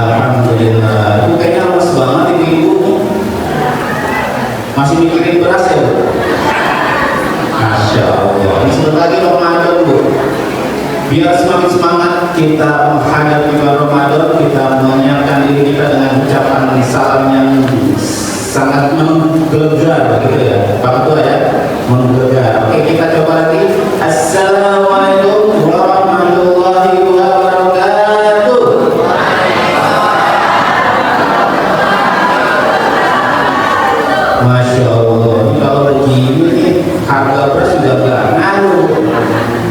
Alhamdulillah. Ibu kayaknya lemes banget ibu-ibu. Masih mikirin beras ya, Bu? Masya Allah. Ini sebentar lagi Ramadan, Bu. Biar semakin semangat kita menghadapi bulan Ramadan, kita menyiapkan diri kita dengan ucapan salam yang sangat menggelegar, gitu ya, Pak Ketua ya, menggelegar. Oke, kita coba lagi. Assalamualaikum warahmatullahi wabarakatuh. Masya Allah. Ini kalau begini nih, harga beras sudah gak ngaruh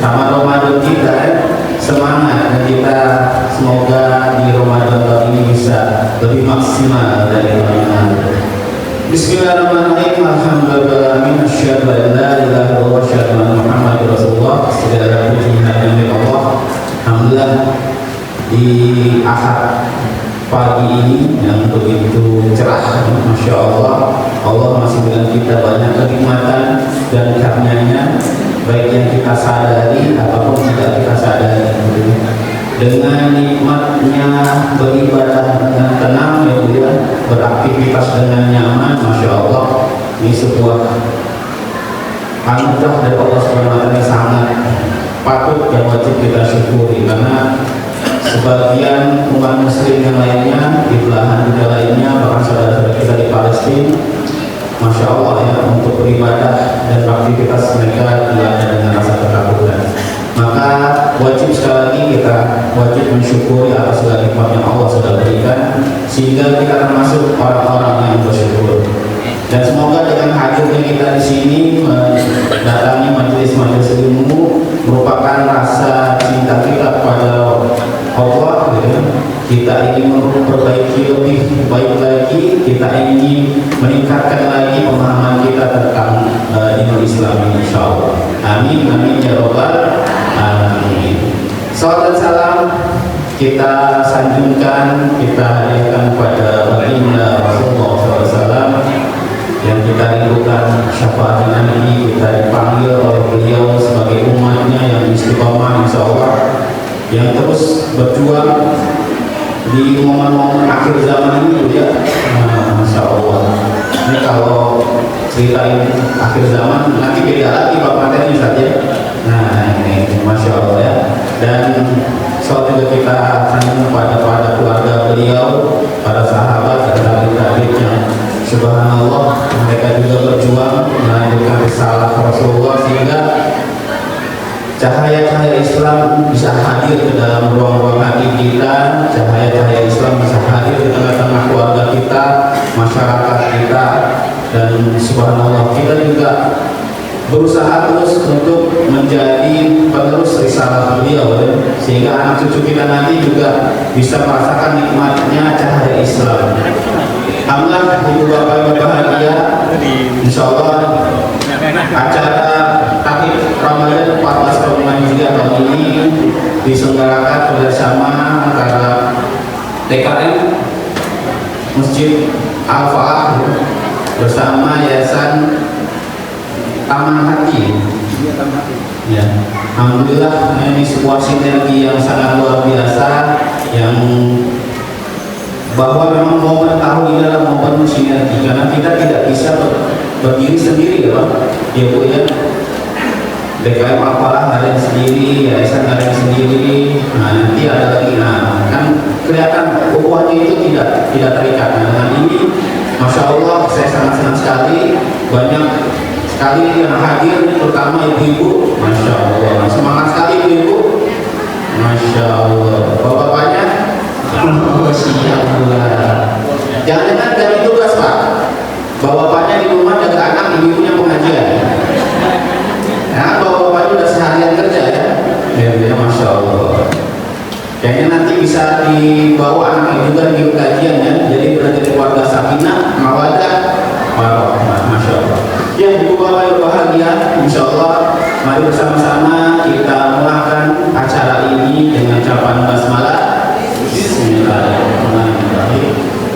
sama Ramadan kita ya. Semangat, dan kita semoga di Ramadan tahun ini bisa lebih maksimal dari Ramadan. Bismillahirrahmanirrahim. Alhamdulillah, asyhadu an la ilaha illallah, asyhadu anna Muhammadar Rasulullah. Segala puji hanya milik Allah. Alhamdulillah, di Ahad pagi ini yang begitu cerah, Masya Allah, Allah masih berikan kita banyak kenikmatan dan karunia-Nya, baik yang kita sadari ataupun tidak kita sadari. Dengan nikmatnya beribadah dengan tenang, ya Bu ya, beraktivitas dengan nyaman, Masya Allah, ini sebuah anugerah dari Allah SWT yang sangat patut dan wajib kita syukuri. Karena sebagian umat muslim yang lainnya di belahan dunia lainnya, bahkan saudara-saudara kita di Palestina, Masya Allah ya, untuk beribadah dan aktivitas mereka dilanda dengan rasa ketakutan. Maka wajib sekali lagi kita wajib mensyukuri atas segala nikmat yang Allah sudah berikan, sehingga kita termasuk orang-orang yang bersyukur. Dan semoga dengan hadirnya kita di sini mendatangi majelis-majelis ilmu merupakan rasa cinta kita kepada Allah, gitu. Kita ingin memperbaiki lebih baik lagi, kita ingin meningkatkan lagi pemahaman kita tentang dinul Islam ini, insyaallah. Amin amin ya rabbal alamin. Salam dan salam kita sanjungkan, kita hadirkan pada baginda Rasulullah SAW yang kita rindukan syafaat Nabi, kita dipanggil oleh beliau sebagai umatnya yang istiqomah insyaallah, yang terus berjuang di momen-momen akhir zaman ini ya. Masya Allah, ini kalau ceritain akhir zaman nanti beda lagi Pak materi saja. Nah ini Masya Allah ya. Dan soal juga kita sambung pada keluarga beliau, para sahabat dan tabib-tabib yang subhanallah mereka juga berjuang melanjutkan risalah Rasulullah sehingga cahaya-cahaya Islam bisa hadir ke dalam ruang-ruang hati kita, cahaya-cahaya Islam bisa hadir di tengah-tengah keluarga kita, masyarakat kita, dan subhanallah kita juga berusaha terus untuk menjadi penerus risalah beliau ya, sehingga anak cucu kita nanti juga bisa merasakan nikmatnya cahaya Islam. Alhamdulillah ibu bapak yang berbahagia, insya Allah acara Tahfidz Ramadan 14 Ramadan juga tahun ini diselenggarakan bersama antara TKM Masjid Al-Falah bersama Yayasan Taman Hati. Ya, alhamdulillah ini sebuah sinergi yang sangat luar biasa, yang bahwa memang momen tahun ini adalah momen sinergi, karena kita tidak bisa berdiri sendiri ya Pak, ya Bu ya. DKM Al-Falah ada yang sendiri, Yayasan ada yang sendiri, nah nanti ada lagi, nah kan kelihatan ukhuwahnya itu tidak terikat. Nah dengan ini Masya Allah saya sangat senang sekali, banyak sekali yang hadir, terutama ibu-ibu, Masya Allah, semangat sekali ibu-ibu, Masya Allah. Bapak-bapaknya, siap pula. Jangan-jangan dari tugas Pak, bapak-bapaknya di rumah jaga anak, ibu-ibunya pengajian. Nah, bapak-bapaknya udah seharian kerja ya, ya Masya Allah. Kayaknya nanti bisa dibawa anaknya juga di kajian ya, jadi berada di keluarga sakinah, mawaddah, warahmah, Masya Allah. Ya, ibu bapak yang berbahagia, insya Allah mari bersama-sama kita melakukan acara ini dengan ucapan basmalah. Bismillahirrahmanirrahim.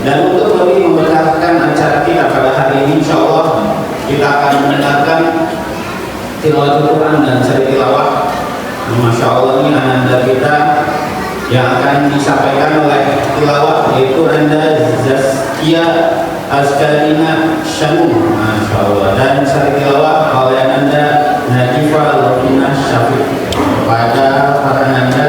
Dan untuk lebih memberkahkan acara kita pada hari ini, insya Allah kita akan mendengarkan tilawatul Quran dan seri tilawah. Masya Allah, ini ananda kita yang akan disampaikan oleh tilawah yaitu Anda Zaskia Azkarina Shanum, Masya Allah, dan Sarikilawah oleh Anda Nadifa Lovina Syafiq. Pada para Anda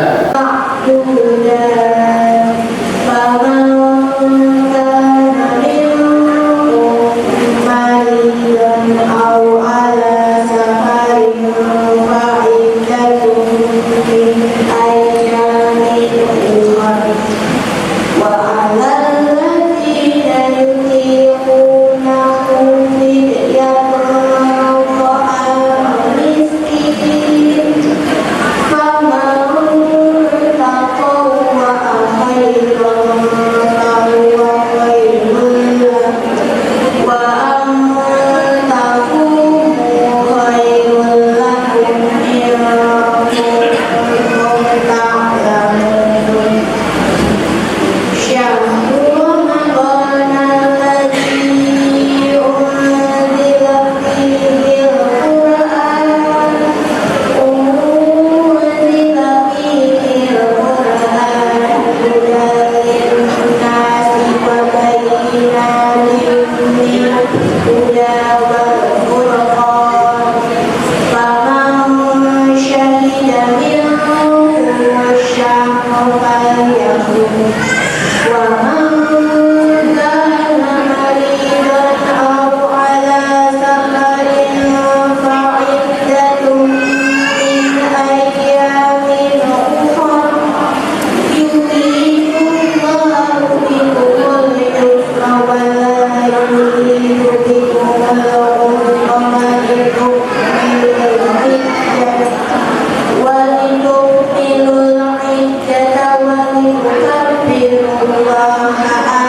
Walidukilul iddata walidukabbirullaha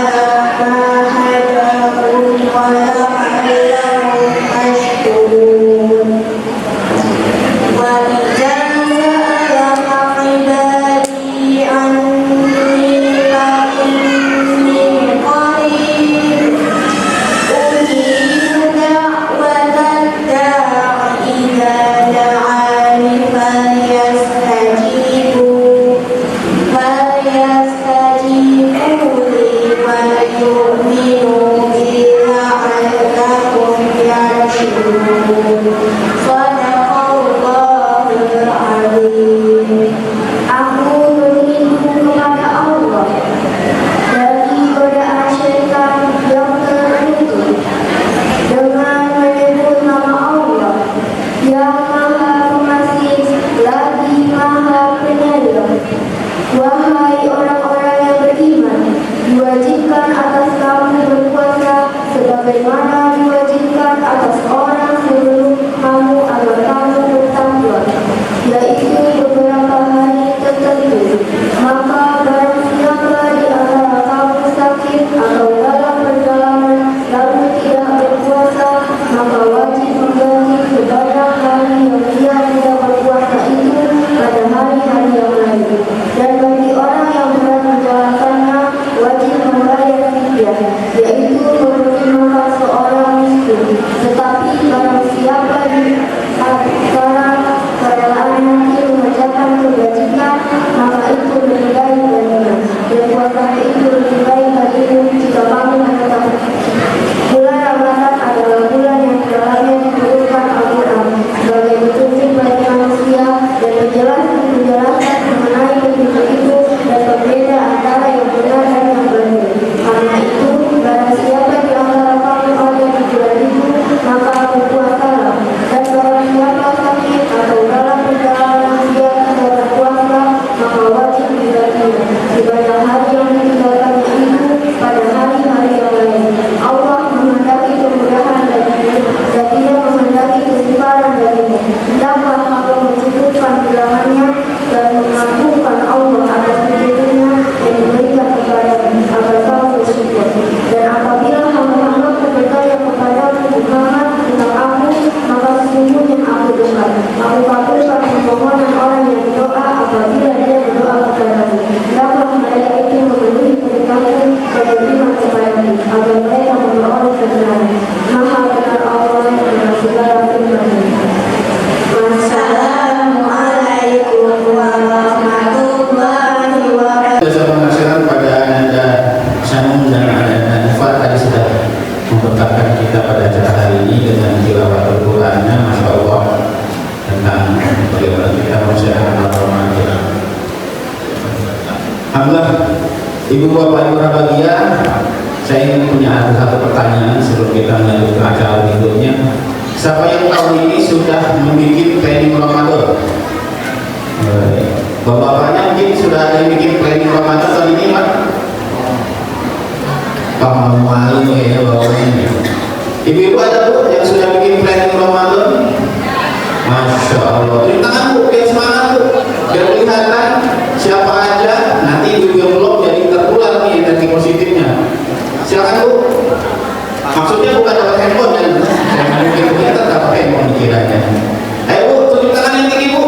Ibu Bapak Ibu berbahagia, saya ingin punya satu pertanyaan sebelum kita lanjut ke acara berikutnya. Siapa yang tahun ini sudah membuat planning Ramadan? Bapak-bapaknya mungkin sudah ada yang bikin planning Ramadan tahun ini, Pak? Pak malu ya bapaknya. Ibu-ibu ada Bu yang sudah bikin planning Ramadan? Masya Allah. Terima tangan Bu, biar semangat Bu, biar kelihatan siapa aja. Nanti ibu yang belum jadi tertular nih energi positifnya. Silakan Bu. Maksudnya bukan dapat handphone kan? Saya mungkin ternyata dapat handphone kiranya. Ayo Bu, tunjuk tangan yang tinggi Bu.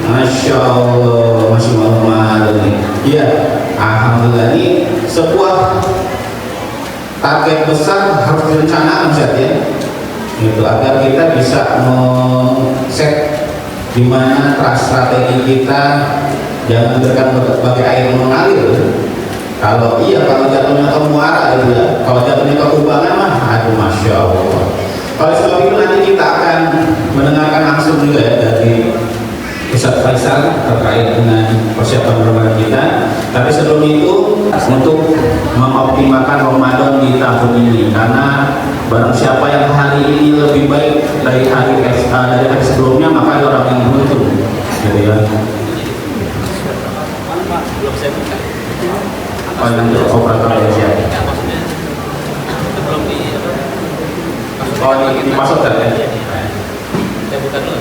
Masya Allah, masih malu-malu nih. Iya, alhamdulillah ini sebuah target besar harus direncanakan Ustaz ya. Itu agar kita bisa set di mana strategi kita jangan biarkan sebagai air mengalir. Kalau jatuhnya ke muara itu ya, kalau jatuhnya ke kubangan mah, aduh Masya Allah. Oleh sebab itu nanti kita akan mendengarkan langsung juga ya dari Ustaz Faisal terkait dengan persiapan Ramadan kita. Tapi sebelum itu untuk mengoptimalkan Ramadan di tahun ini, karena barang siapa yang hari ini lebih baik dari hari sebelumnya, maka orang yang beruntung, gitu ya. Belum saya buka. Oh, yang operator ya siapa? Sebelum di Oh, ini dipasok kan ya? Saya buka dulu.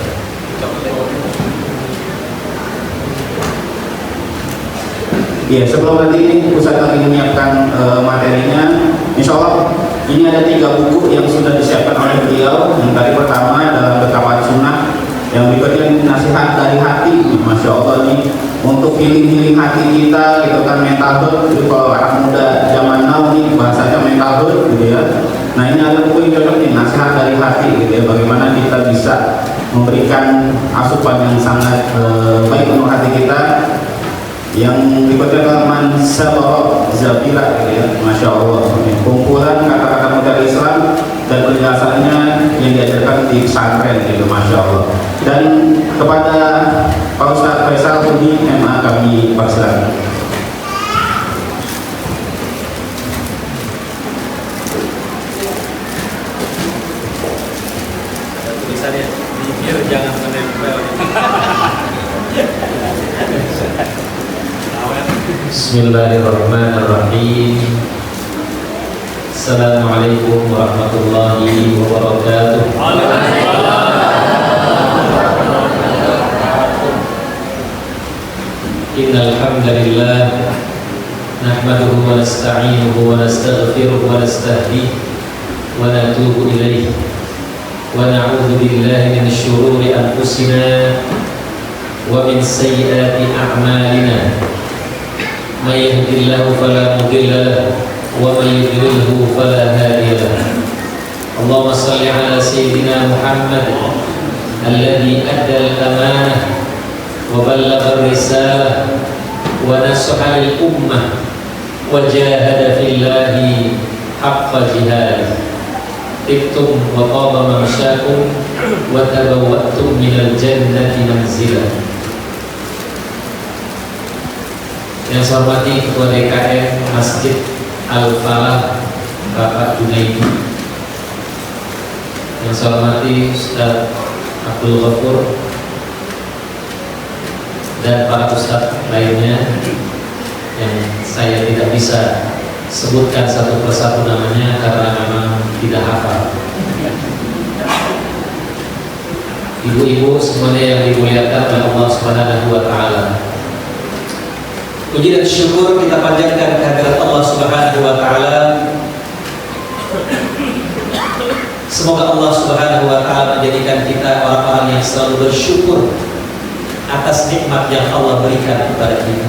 Iya, sebelum nanti ini Ustaz lagi menyiapkan materinya, insya Allah ini ada 3 buku yang sudah disiapkan oleh beliau. Yang tadi pertama dalam Betapa Sunnah, yang berikutnya nasihat dari hati. Masya Allah nih, untuk healing hati kita, gitu kan, mental health. Jadi kalau anak muda zaman now nih bahasanya mental health gitu ya. Nah ini ada buku yang cocok nih, nasihat dari hati gitu ya, bagaimana kita bisa memberikan asupan yang sangat baik untuk hati kita. Yang berikutnya adalah Mansabah Zabila gitu ya. Masya Allah, kumpulan kata-kata muda Islam dan penjelasannya yang diajarkan di pesantren gitu. Masya Allah. Dan kepada Pak Ustaz Faisal Budi MA kami persilakan. Tulisannya di bio jangan menempel. Bismillahirrahmanirrahim. Assalamualaikum warahmatullahi wabarakatuh. Innal hamdalillah nahmaduhu wa nasta'inuhu wa nastaghfiruhu wa nastahdihi wa natubu ilaihi wa na'udzu billahi min syururi anfusina wa min sayyiati a'malina. May yahdihillahu fala mudilla lahu wa may yudlilhu fala hadiya lahu. Allahumma shalli ala sayyidina Muhammad alladhi adda al-amanah wa ballagha ar-risalah wa nasaha lil-ummah wa jahada fillahi haqqa jihadih. Tibtum wa taba mamsyakum wa tabawwa'tum minal jannati manzilah. Yang saya hormati Ketua DKM Masjid Al-Falah Bapak Junaidi, yang saya hormati Ustaz Abdul Ghafur dan para ustaz lainnya yang saya tidak bisa sebutkan satu persatu namanya karena memang tidak hafal. Ibu-ibu semuanya yang dimuliakan oleh Allah Subhanahu wa taala. Puji dan syukur kita panjatkan kehadirat Allah Subhanahu wa taala. Semoga Allah Subhanahu wa taala menjadikan kita orang-orang yang selalu bersyukur atas nikmat yang Allah berikan kepada kita.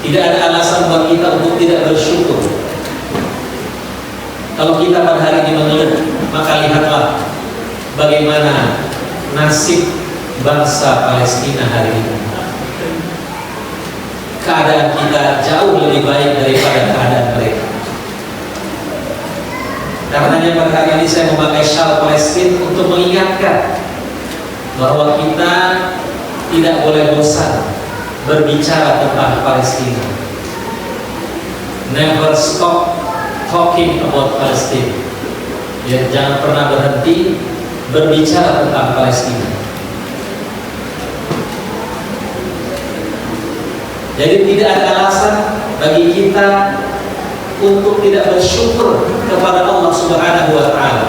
Tidak ada alasan buat kita untuk tidak bersyukur. Kalau kita pada hari ini mengeluh, maka lihatlah bagaimana nasib bangsa Palestina hari ini. Keadaan kita jauh lebih baik daripada keadaan mereka. Karenanya pada hari ini saya memakai syal Palestina untuk mengingatkan bahwa kita tidak boleh bosan berbicara tentang Palestina. Never stop talking about Palestine. Ya, jangan pernah berhenti berbicara tentang Palestina. Jadi tidak ada alasan bagi kita untuk tidak bersyukur kepada Allah Subhanahu wa Ta'ala.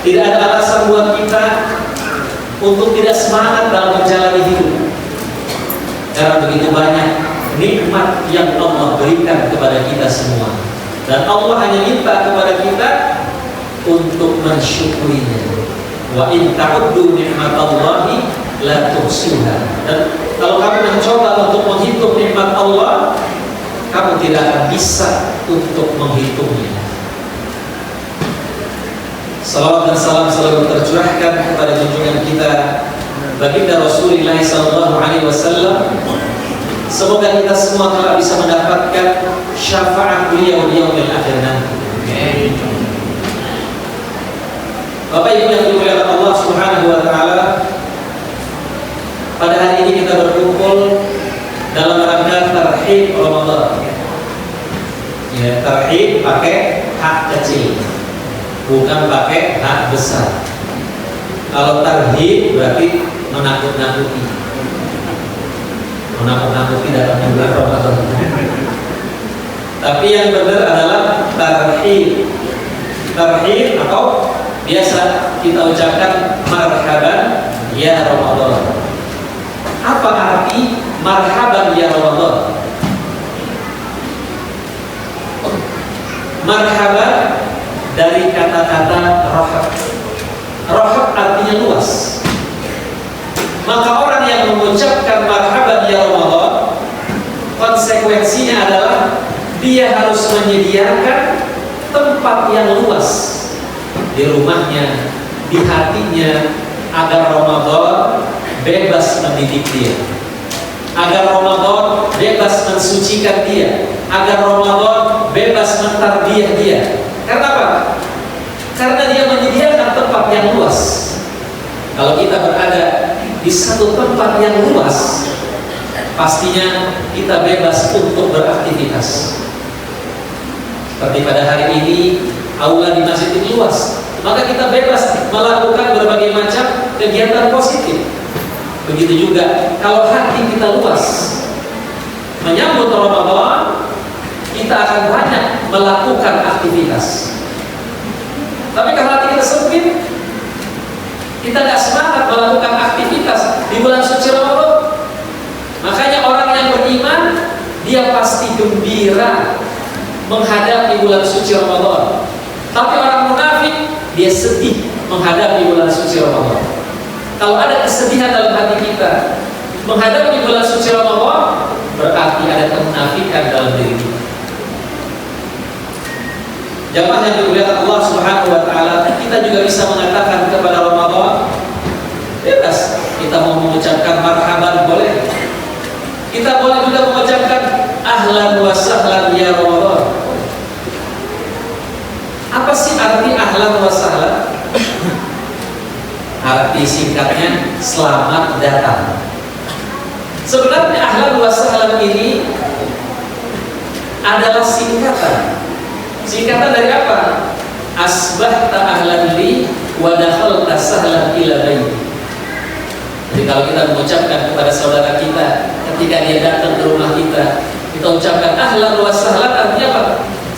Tidak ada alasan buat kita untuk tidak semangat dalam menjalani hidup, karena begitu banyak nikmat yang Allah berikan kepada kita semua, dan Allah hanya minta kepada kita untuk mensyukurinya. Wa in ta'uddu ni'matallahi la tuhsuha. Dan kalau kamu mencoba untuk menghitung nikmat Allah, kamu tidak akan bisa untuk menghitungnya. Salawat dan salam selalu tercurahkan kepada junjungan kita baginda Rasulullah SAW. Semoga kita semua telah bisa mendapatkan syafaat beliau di yaumil akhir nanti. Bapak Ibu yang dimuliakan Allah Subhanahu wa Ta'ala, pada hari ini kita berkumpul dalam rangka tarhib Ramadan. Ya, tarhib pakai hak kecil, bukan pakai hak besar. Kalau tarhib berarti menakut-nakuti. Menakut-nakuti dalam bulan Ramadan. Tapi yang benar adalah tarhib. Tarhib atau biasa kita ucapkan marhaban ya Ramadan. Apa arti marhaban ya Ramadan? Marhaban dari kata-kata rahab. Rahab artinya luas. Maka orang yang mengucapkan marhaban ya Ramadan, konsekuensinya adalah dia harus menyediakan tempat yang luas di rumahnya, di hatinya, agar Ramadan bebas mendidik dia, agar Ramadan bebas mensucikan dia, agar Ramadan bebas mentarbiah dia. Karena apa? Karena dia menyediakan tempat yang luas. Kalau kita berada di satu tempat yang luas, pastinya kita bebas untuk beraktivitas. Seperti pada hari ini, aula di masjid itu luas, maka kita bebas melakukan berbagai macam kegiatan positif. Begitu juga kalau hati kita luas, menyambut Ramadan, kita akan banyak melakukan aktivitas. Tapi kalau hati kita sempit, kita tidak semangat melakukan aktivitas di bulan suci Ramadan. Makanya orang yang beriman, dia pasti gembira menghadapi bulan suci Ramadan. Tapi orang munafik, dia sedih menghadapi bulan suci Ramadan. Kalau ada kesedihan dalam hati kita menghadapi bulan suci Ramadan, berarti ada kemunafikan dalam diri kita. Jamaah yang dimuliakan Allah Subhanahu wa Ta'ala, kita juga bisa mengatakan kepada Ramadan, bebas. Kita mau mengucapkan marhaban boleh. Kita boleh juga mengucapkan ahlan wa sahlan ya Ramadan. Apa sih arti ahlan wa sahlan? Arti singkatnya selamat datang. Sebenarnya ahlan wa sahlan ini adalah singkatan. Singkatan dari apa? Asbahta ahlan li wa dakhalta sahlan ila baiti. Jadi kalau kita mengucapkan kepada saudara kita ketika dia datang ke rumah kita, kita ucapkan ahlan wa sahlan, artinya apa?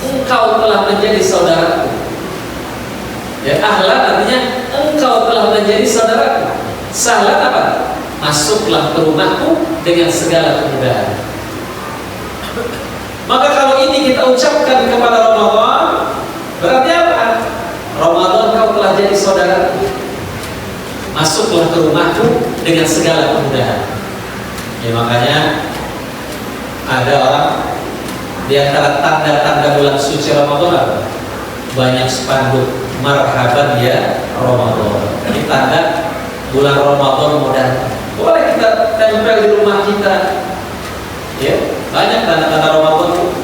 Engkau telah menjadi saudaraku. Ya, ahlan artinya engkau telah menjadi saudaraku. Sahlan apa? Masuklah ke rumahku dengan segala kemudahan. Maka kalau ini kita ucapkan kepada Ramadan, berarti apa? Ramadan kau telah jadi saudaraku. Masuklah ke rumahku dengan segala kemudahan. Ya, makanya ada orang di antara tanda-tanda bulan suci Ramadan, banyak spanduk marhaban ya Ramadan. Ini tanda bulan Ramadan mau datang. Boleh kita tempel di rumah kita. Ya, banyak tanda-tanda Ramadan.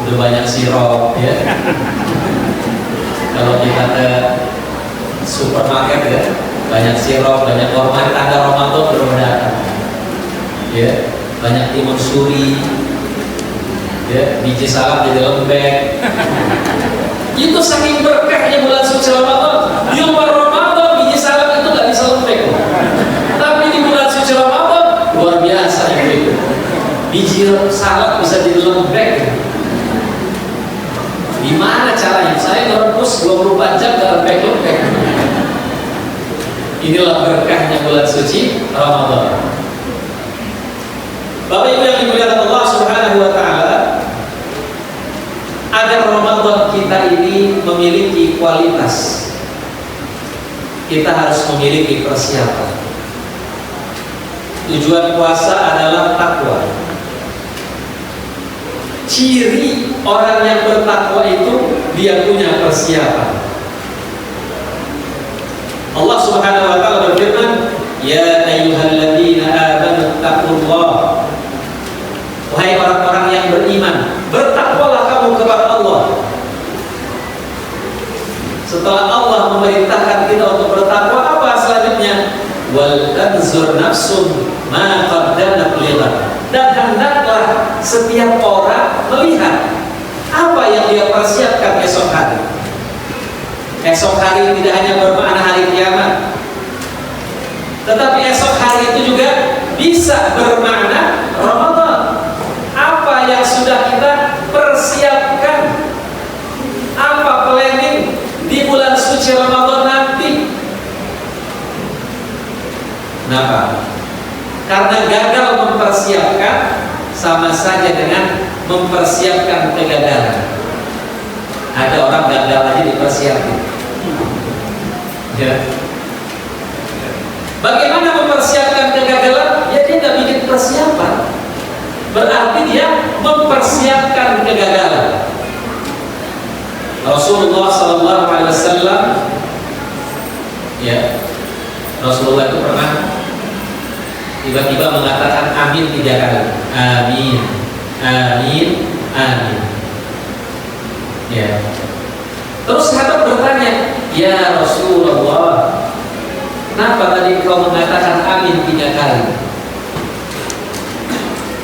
Udah banyak sirup ya. Kalau kita ke supermarket ya, banyak sirup, banyak korma, tanda Ramadan belum datang. ya, banyak timun suri, ya, biji salak jadi lembek. Itu saking berkahnya bulan suci Ramadan. Di luar Ramadan biji salak itu nggak bisa lembek, tapi di bulan suci Ramadan luar biasa itu. Biji salak bisa jadi lembek. Gimana caranya? Saya ngerebus 24 jam gak lembek-lembek. Inilah berkahnya bulan suci Ramadan. Bapak Ibu yang dimuliakan Allah Subhanahu wa taala, agar Ramadan kita ini memiliki kualitas, kita harus memiliki persiapan. Tujuan puasa adalah takwa. Ciri orang yang bertakwa itu dia punya persiapan. Allah Subhanahu wa taala berfirman, "Ya ayyuhalladzina amanu taqullah." Wahai orang-orang yang beriman, bertakwalah kamu kepada Allah. Setelah Allah memerintahkan kita untuk bertakwa, apa selanjutnya? Wal tanzur nafsum ma qaddamat lighad. Dan hendaklah setiap orang melihat apa yang dia persiapkan esok hari. Esok hari tidak hanya bermakna hari kiamat, tetapi esok hari itu juga bisa bermakna Ramadan. Apa yang sudah kita persiapkan, apa planning di bulan suci Ramadan nanti. Kenapa? Karena gagal mempersiapkan sama saja dengan mempersiapkan kegagalan. Ada orang gagal aja dipersiapkan. Ya. Bagaimana mempersiapkan kegagalan? Ya dia nggak bikin persiapan. Berarti dia mempersiapkan kegagalan. Rasulullah SAW, ya, Rasulullah itu pernah tiba-tiba mengatakan amin 3 kali. Amin, amin, amin. Ya. Terus sahabat bertanya, ya Rasulullah, kenapa tadi kau mengatakan amin 3 kali?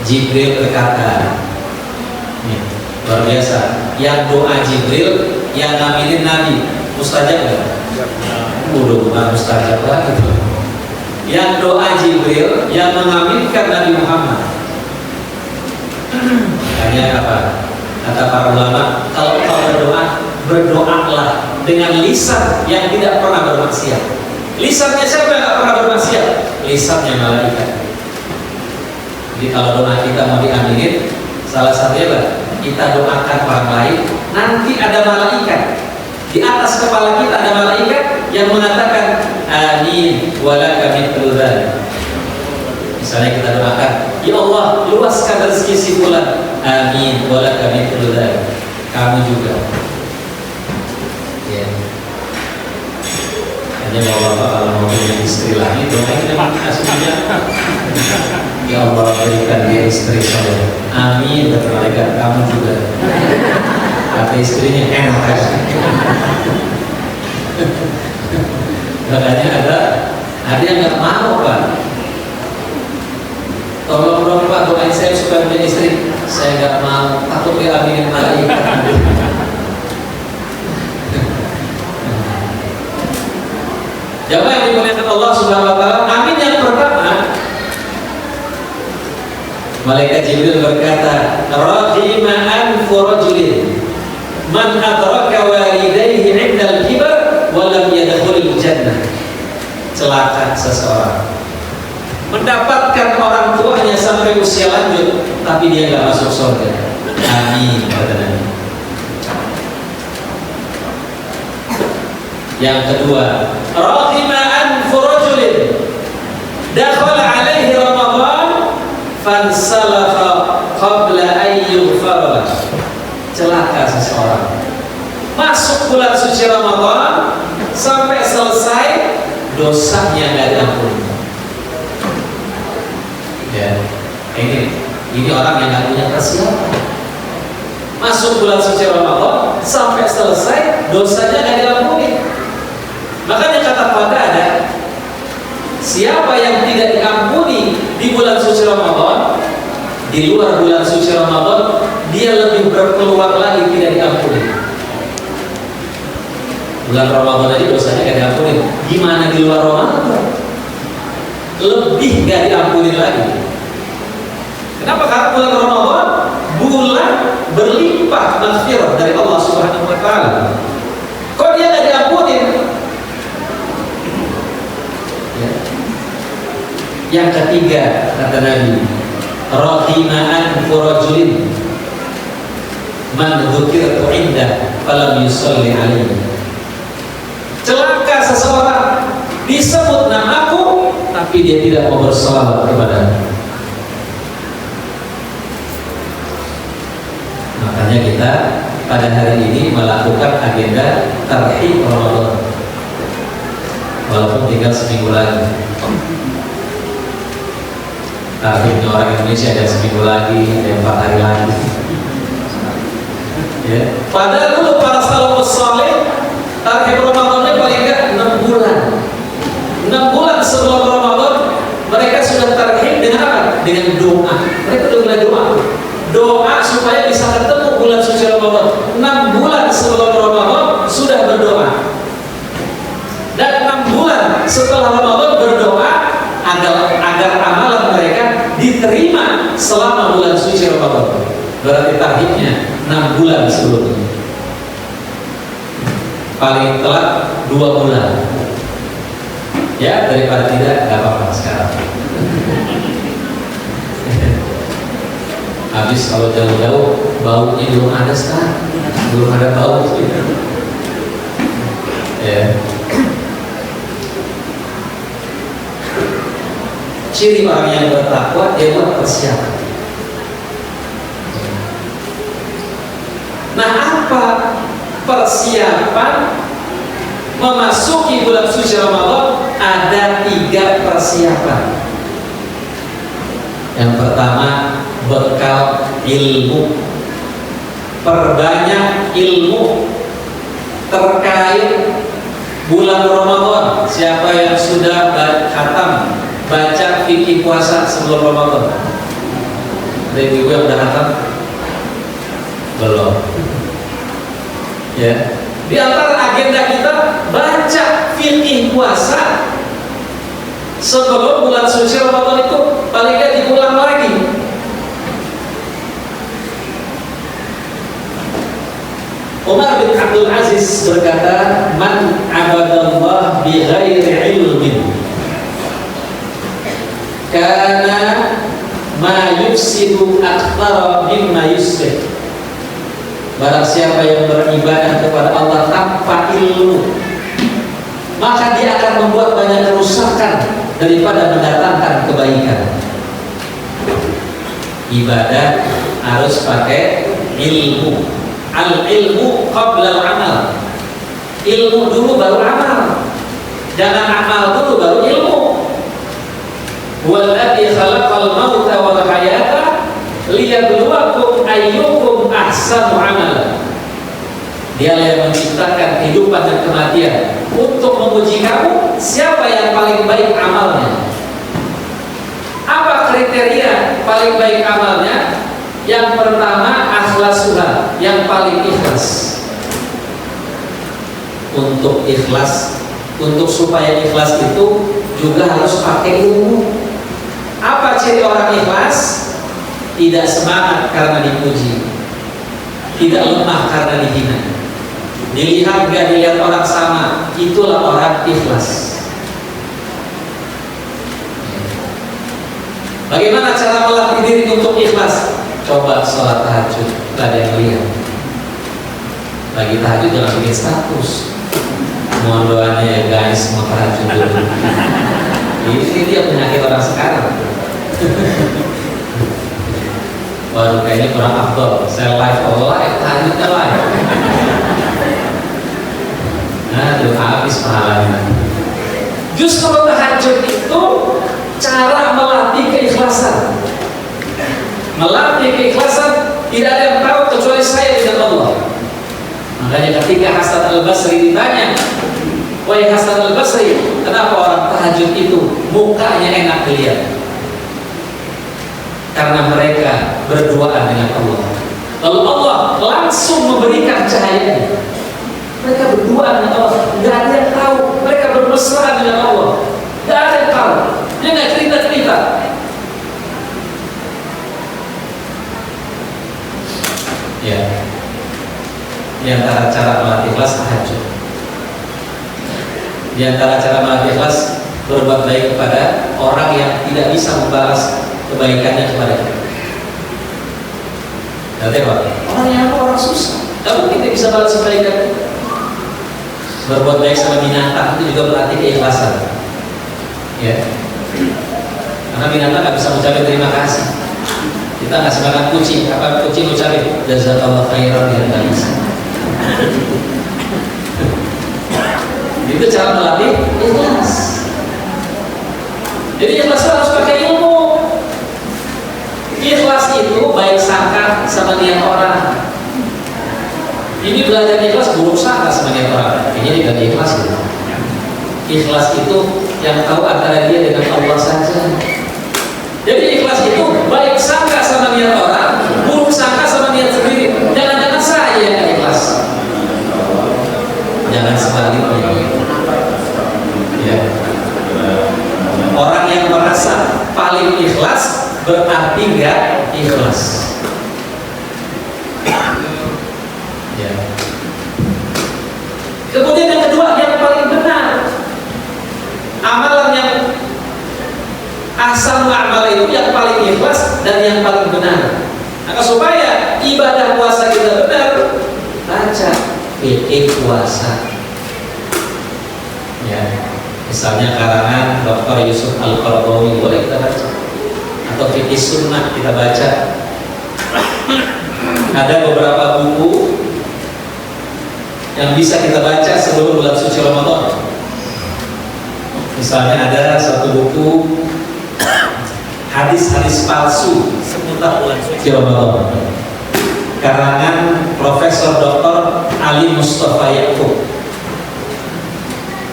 Jibril berkata, luar biasa, yang doa Jibril, yang ngaminin Nabi, mustajab nggak? Udah bukan mustajab lagi. Yang doa Jibril, yang mengaminkan Nabi Muhammad. Makanya apa? Kata para ulama, kalau kau berdoa, berdoalah dengan lisan yang tidak pernah bermaksiat. Lisannya siapa yang tidak pernah bermaksiat? Lisannya malaikat. Jadi kalau doa kita mau diaminin, salah satunya lah kita doakan orang lain, nanti ada malaikat di atas kepala kita, ada malaikat yang mengatakan amin walaka mithlu dzalik. Misalnya kita doakan, ya Allah luaskan rezeki si fulan, amin walaka mithlu dzalik. Kamu juga. Ya. Hanya bapak kalau mau punya istri lagi, doain memang aslinya. Ya Allah berikan dia istri saya. Amin. Kata malaikat, kamu juga. Kata istrinya enak kan. Makanya ada yang nggak mau Pak. Tolong dong Pak, doain saya supaya punya istri. Saya nggak mau, takut diaminin malaikat. Jamaah yang dimuliakan Allah Subhanahu wa taala, amin yang pertama, malaikat Jibril berkata, "Rahima anfu rajulin man adraka walidayhi 'inda al-kibar wa lam yadkhulil jannah." Celaka seseorang mendapatkan orang tuanya sampai usia lanjut tapi dia enggak masuk surga. Amin kata Nabi. Yang kedua, rahima anfu rajulin dakhala alaihi Ramadan fansalakha qabla an yughfara. Celaka seseorang masuk bulan suci Ramadan sampai selesai dosanya nggak diampuni. Ya, ini orang yang nggak punya persiapan. Masuk bulan suci Ramadan sampai selesai dosanya nggak diampuni. Makanya kata Qatada, siapa yang tidak diampuni di bulan suci Ramadan, di luar bulan suci Ramadan, dia lebih berpeluang lagi tidak diampuni. Bulan Ramadan aja dosanya gak diampuni. Gimana di luar Ramadan? Lebih gak diampuni lagi. Kenapa? Karena bulan Ramadan bulan berlimpah maghfirah dari Allah Subhanahu wa taala. Kok dia gak diampuni? Ya. Yang ketiga kata Nabi, rahima'an furajulin man dzukirtu indah falam yusalli alaihi. Celaka seseorang disebut namaku tapi dia tidak mau bersalawat kepadaku. Makanya kita pada hari ini melakukan agenda tarhib Ramadan, walaupun tinggal seminggu lagi. Tarhibnya orang Indonesia ada seminggu lagi, ada 4 hari lagi. Ya. Padahal dulu para salafus saleh tarhib Ramadannya paling enggak 6 bulan. 6 bulan sebelum Ramadan mereka sudah tarhib dengan apa? Dengan doa. Mereka sudah mulai doa supaya bisa ketemu bulan suci Ramadan. 6 bulan sebelum Ramadan sudah berdoa. Dan 6 bulan setelah Ramadan berdoa agar amalan mereka diterima selama bulan suci Ramadan. Berarti tarhibnya 6 bulan sebelumnya. Paling telat 2 bulan. Ya, daripada tidak, gak apa-apa sekarang. Habis kalau jauh-jauh baunya belum ada sekarang, belum ada bau. Ya. Ciri orang yang bertakwa dia buat persiapan. Nah, apa persiapan memasuki bulan suci Ramadan? Ada 3 persiapan. Yang pertama, bekal ilmu. Perbanyak ilmu terkait bulan Ramadan. Siapa yang sudah khatam baca fikih puasa sebelum Ramadan? Ada ibu yang udah khatam? Belum. Ya. Di antara agenda kita baca fikih puasa sebelum bulan suci Ramadan itu paling nggak diulang lagi. Umar bin Abdul Aziz berkata, "Man abadallah bi ghairi ilmin kana ma yufsidu akthara mimma yuslih." Barang siapa yang beribadah kepada Allah tanpa ilmu, maka dia akan membuat banyak kerusakan daripada mendatangkan kebaikan. Ibadah harus pakai ilmu. Al-ilmu qabla al-amal. Ilmu dulu baru amal. Jangan amal dulu baru ilmu. Walladzi khalaqal mauta wal hayata liyabluwakum ayyukum ahsanu amala. Dia yang menciptakan kehidupan dan kematian untuk menguji kamu siapa yang paling baik amalnya. Apa kriteria paling baik amalnya? Yang pertama, akhlasuha, yang paling ikhlas. Untuk ikhlas, untuk supaya ikhlas itu juga harus pakai ilmu. Apa ciri orang ikhlas? Tidak semangat karena dipuji, tidak lemah karena dihina. Dilihat gak dilihat orang sama, itulah orang ikhlas. Bagaimana cara melatih diri untuk ikhlas? Coba sholat tahajud, gak ada yang lihat. Bagi tahajud jangan bikin status. Mohon doanya ya guys, mau tahajud dulu. Ini dia penyakit orang sekarang. Waduh, kayaknya kurang afdol. Saya live tahajudnya live. Aduh, habis pahalanya. Justru tahajud itu cara melatih keikhlasan. Melatih keikhlasan tidak ada yang tahu kecuali saya dan Allah. Makanya ketika Hasan Al-Basri ditanya, "Wahai Hasan Al-Basri, kenapa orang tahajud itu mukanya enak dilihat?" karena mereka berduaan dengan Allah. Lalu Allah langsung memberikan cahayanya. Mereka berduaan dengan Allah, nggak ada yang tahu. Mereka bermesraan dengan Allah, nggak ada yang tahu. Dia nggak cerita-cerita. Ya, di antara cara melatih ikhlas tahajud. Di antara cara melatih ikhlas berbuat baik kepada orang yang tidak bisa membalas kebaikannya kepada kita. Nanti Pak, orang yang orang susah, tapi kita bisa balas kebaikan. Berbuat baik sama binatang itu juga berarti keikhlasan. Ya, karena binatang nggak bisa mengucapkan terima kasih. Kita ngasih makan kucing, apa kucing ucapin jazakallah khairan, dia nggak bisa. Itu cara melatih ikhlas. Jadi ikhlas harus pakai ilmu. Ikhlas itu baik sangka sama niat orang. Ini belajar ikhlas buruk sangka sama niat orang. Ini tidak ikhlas itu. Ikhlas itu yang tahu antara dia dengan Allah saja. Jadi ikhlas itu baik sangka sama niat orang, buruk sangka sama niat sendiri. Jangan-jangan saya yang ikhlas. Jangan sebaliknya. Ya. Orang yang merasa paling ikhlas berarti enggak ikhlas. Ya. Kemudian yang kedua, yang paling benar, amalan yang asal amal itu yang paling ikhlas dan yang paling benar. Maka supaya ibadah puasa kita benar, baca fikih puasa. Ya, misalnya karangan Dr. Yusuf Al-Qaradawi boleh kita baca, atau fikih sunnah kita baca. Ada beberapa buku yang bisa kita baca sebelum bulan suci Ramadan. Misalnya ada satu buku hadis-hadis palsu seputar bulan suci Ramadan, karangan Profesor Dr. Ali Mustafa Yaakob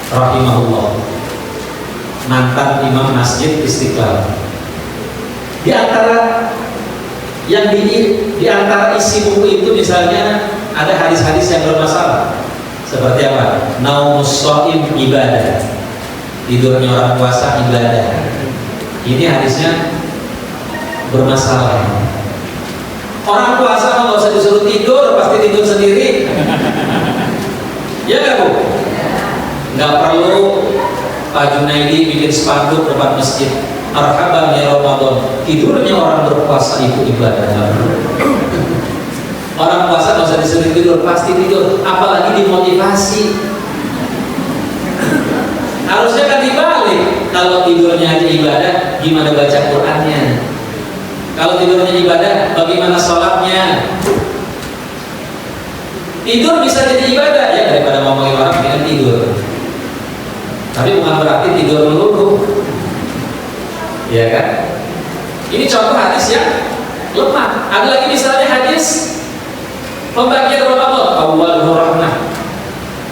rahimahullah, mantan Imam Masjid Istiqlal. Di antara yang di antara isi buku itu misalnya ada hadis-hadis yang bermasalah. Seperti apa? Naumus shaim ibadah. Tidurnya orang puasa ibadah. Ini hadisnya bermasalah. Orang puasa nggak usah disuruh tidur, pasti tidur sendiri. Ya nggak Bu? Nggak perlu Pak Junaidi bikin spanduk depan masjid. Marhaban ya Ramadan. Tidurnya orang berpuasa itu ibadah. Orang puasa nggak usah disuruh tidur, pasti tidur. Apalagi dimotivasi. Harusnya kan dibalik. Kalau tidurnya aja ibadah, gimana baca Qur'annya? Kalau tidurnya ibadah, bagaimana sholatnya? Tidur bisa jadi ibadah ya, daripada ngomongin orang dengan tidur. Tapi bukan berarti tidur melulu. Ya kan? Ini contoh hadis yang lemah. Ada lagi misalnya hadis pembagian Ramadan, awwaluhu rahmah.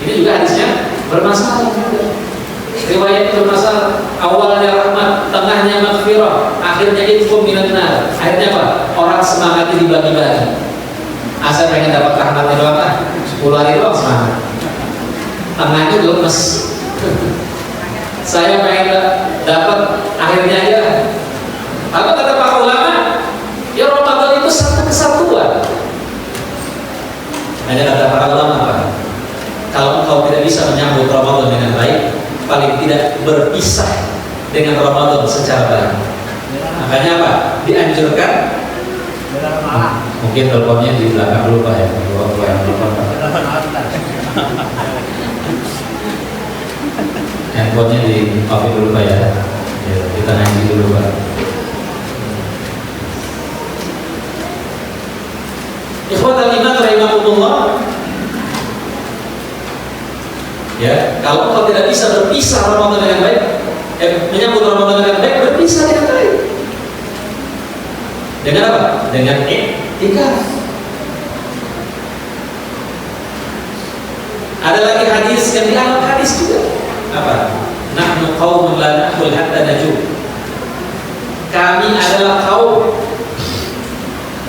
Ini juga hadisnya bermasalah juga. Riwayat bermasalah, awalnya rahmat, tengahnya maghfirah, akhirnya itqum minan nar. Akhirnya apa? Orang semangatnya dibagi-bagi. Asal pengen dapat rahmatnya doang lah, 10 hari doang semangat. Tengahnya lemes. Saya pengen dapat akhirnya aja. Apa kata para ulama? Ya Ramadan itu satu kesatuan. Hanya kata para ulama apa? Kalau engkau tidak bisa menyambut Ramadan dengan baik, paling tidak berpisah dengan Ramadan secara baik. Makanya apa? Dianjurkan. Mungkin teleponnya di belakang dulu Pak ya. Dua yang telepon Pak. Handphonenya di coffee dulu Pak ya. Ya, kita ngaji dulu Pak. Ikhwatal iman rahimakumullah. Ya, kalau engkau tidak bisa berpisah Ramadan dengan baik, menyambut Ramadan dengan baik, berpisah dengan baik. Dengan apa? Dengan iktikaf. Ada lagi hadis yang dianggap hadis juga. Apa? Nahnu qaumun la na'kul hatta najum. Kami adalah kaum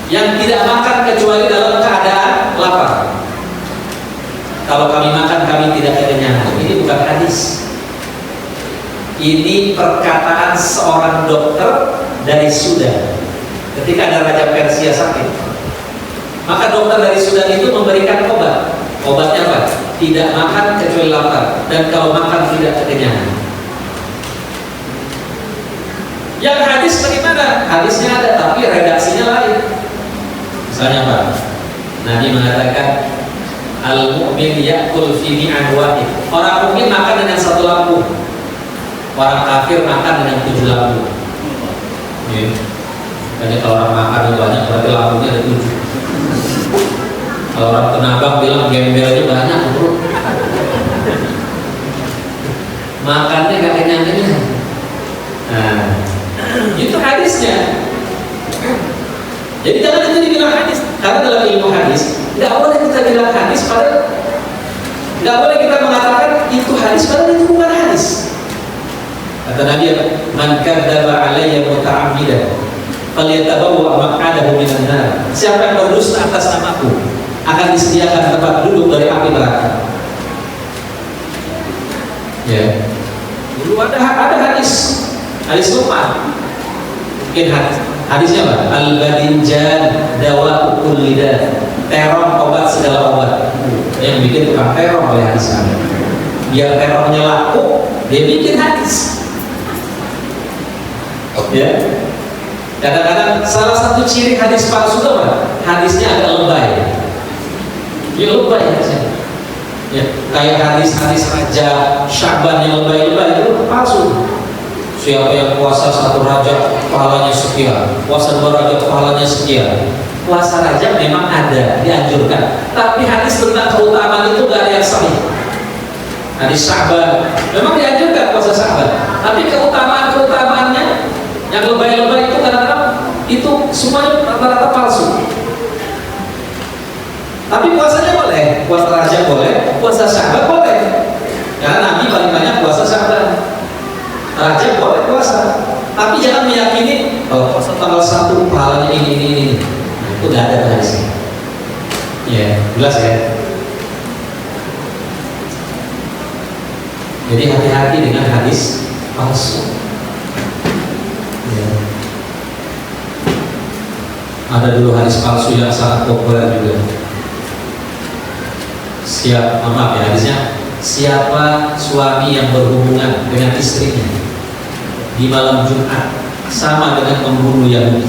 yang tidak makan kecuali dalam keadaan lapar. Kalau kami makan, kami tidak kekenyangan. Ini bukan hadis. Ini perkataan seorang dokter dari Sudan. Ketika ada Raja Persia sakit, maka dokter dari Sudan itu memberikan obat. Obatnya apa? Tidak makan kecuali lapar, dan kalau makan tidak kekenyangan. Yang hadis bagaimana? Hadisnya ada, tapi redaksinya lain. Misalnya apa? Nabi mengatakan, al-mu'min ya'kul fi mi'an wahid. Orang mukmin makan dengan satu lampu. Orang kafir makan dengan 7 lampu. Jadi kalau orang makan itu banyak, berarti lampunya ada 7. Kalau orang penambang bilang gembelnya banyak, bro. Makannya gak kenyang-kenyang. Nah, itu hadisnya. Jadi jangan itu dibilang hadis, karena dalam ilmu hadis nggak boleh kita bilang hadis padahal nggak boleh kita mengatakan itu hadis padahal itu bukan hadis. Kata Nabi, man kadzdzaba alayya muta'ammidan falyatabawwa maq'adahu minan nar. Siapa yang berdusta atas namaku akan disediakan tempat duduk dari api neraka. Ya. Dulu ada hadis Luqman. Mungkin hadisnya apa? Al-badinjan dawa kulli da. Terong obat segala obat. Yang bikin tukang terong oleh hadis kami. Biar terongnya laku, dia bikin hadis. Ya. Kadang-kadang salah satu ciri hadis palsu itu apa? Hadisnya agak lebay. Dia lebay hadisnya. Ya, kayak hadis-hadis Raja Sya'ban yang lebay-lebay itu palsu. Siapa yang puasa 1 Rajab pahalanya sekian, puasa 2 Rajab pahalanya sekian. Puasa Rajab memang ada, dianjurkan, tapi hadis tentang keutamaan itu gak ada yang sahih. Hadis Sya'ban memang dianjurkan puasa Sya'ban, tapi keutamaannya yang lebay-lebay itu kadang-kadang itu semuanya rata-rata palsu. Tapi puasanya boleh, puasa Rajab boleh, puasa Sya'ban boleh. Karena Nabi paling banyak puasa Sya'ban. Rajab boleh puasa, tapi jangan meyakini kalau puasa tanggal 1 pahalanya ini. Itu gak ada hadisnya. Ya, jelas ya. Jadi hati-hati dengan hadis palsu. Ya. Ada dulu hadis palsu yang sangat populer juga. Maaf ya, hadisnya, siapa suami yang berhubungan dengan istrinya di malam Jumat sama dengan membunuh Yahudi.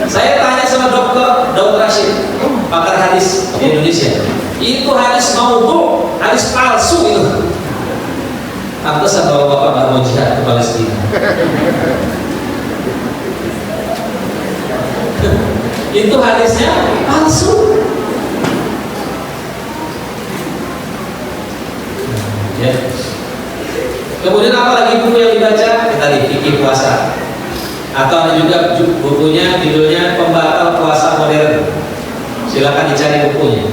Saya tanya sama Dr. Daud Rashid, pakar hadis di Indonesia, itu hadis maudhu, hadis palsu itu. Pantesan kalau bapak nggak mau jihad ke Palestina. Itu hadisnya palsu. Ya. Kemudian apa lagi buku yang dibaca? Tadi fikih puasa. Atau ada juga bukunya judulnya Pembatal Puasa Modern. Silakan dicari bukunya.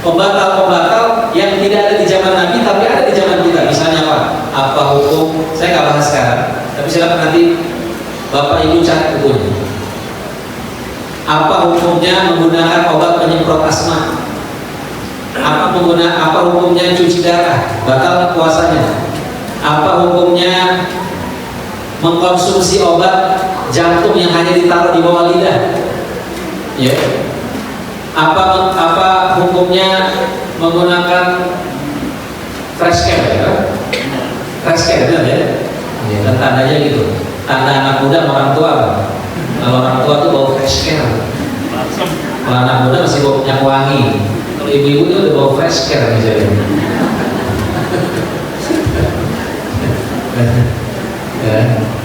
Pembatal-pembatal yang tidak ada di zaman Nabi tapi ada di zaman kita. Misalnya apa? Apa hukum? Saya nggak bahas sekarang. Tapi silakan nanti Bapak Ibu cari bukunya. Apa hukumnya menggunakan obat penyemprot asma? Apa hukumnya cuci darah? Batal puasanya. Apa hukumnya mengkonsumsi obat jantung yang hanya ditaruh di bawah lidah? Ya. Apa hukumnya menggunakan fresh care? Ya? Fresh care benar ya? Ya, dan tandanya gitu. Tanda anak muda sama orang tua. Kalau orang tua tuh bau fresh care. Kalau anak muda masih bau minyak wangi. Kalau ibu-ibu itu udah bau fresh care misalnya. Ya.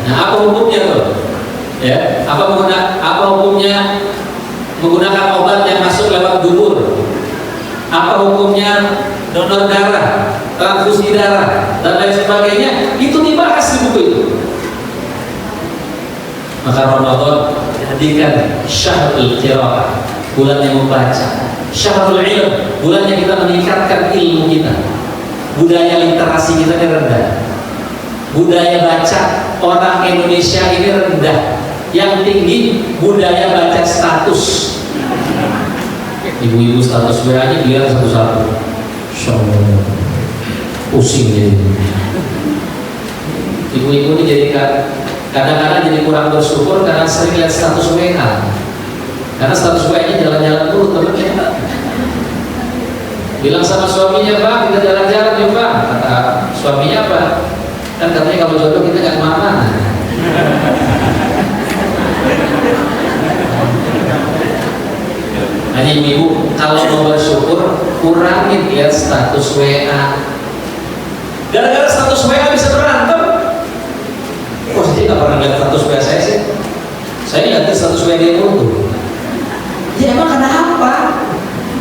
Nah, apa hukumnya tuh? Ya, apa hukumnya menggunakan obat yang masuk lewat dubur? Apa hukumnya donor darah, transfusi darah, dan lain sebagainya? Itu dibahas di buku itu. Maka Ramadan jadikan syahrul qiraah, bulan yang membaca, syahrul ilm, bulan yang kita meningkatkan ilmu kita. Budaya literasi kita ini rendah. Budaya baca orang Indonesia ini rendah. yang tinggi budaya baca status. Ibu-ibu status WA-nya dia satu-satu. Pusing jadi. Ibu-ibu ini jadi kadang-kadang jadi kurang bersyukur karena sering lihat status WA. Karena status WA-nya jalan-jalan dulu temennya. Bilang sama suaminya, Bang, kita jalan-jalan yuk Bang. Kata suaminya apa? Kan katanya kalau jodoh kita nggak kemana-mana. Hanya ibu, kalau mau bersyukur, kurangin lihat status WA. Gara-gara status WA bisa berantem. Kok saya nggak pernah lihat status WA saya sih? Saya lihat status WA dia dulu. Ya emang kenapa?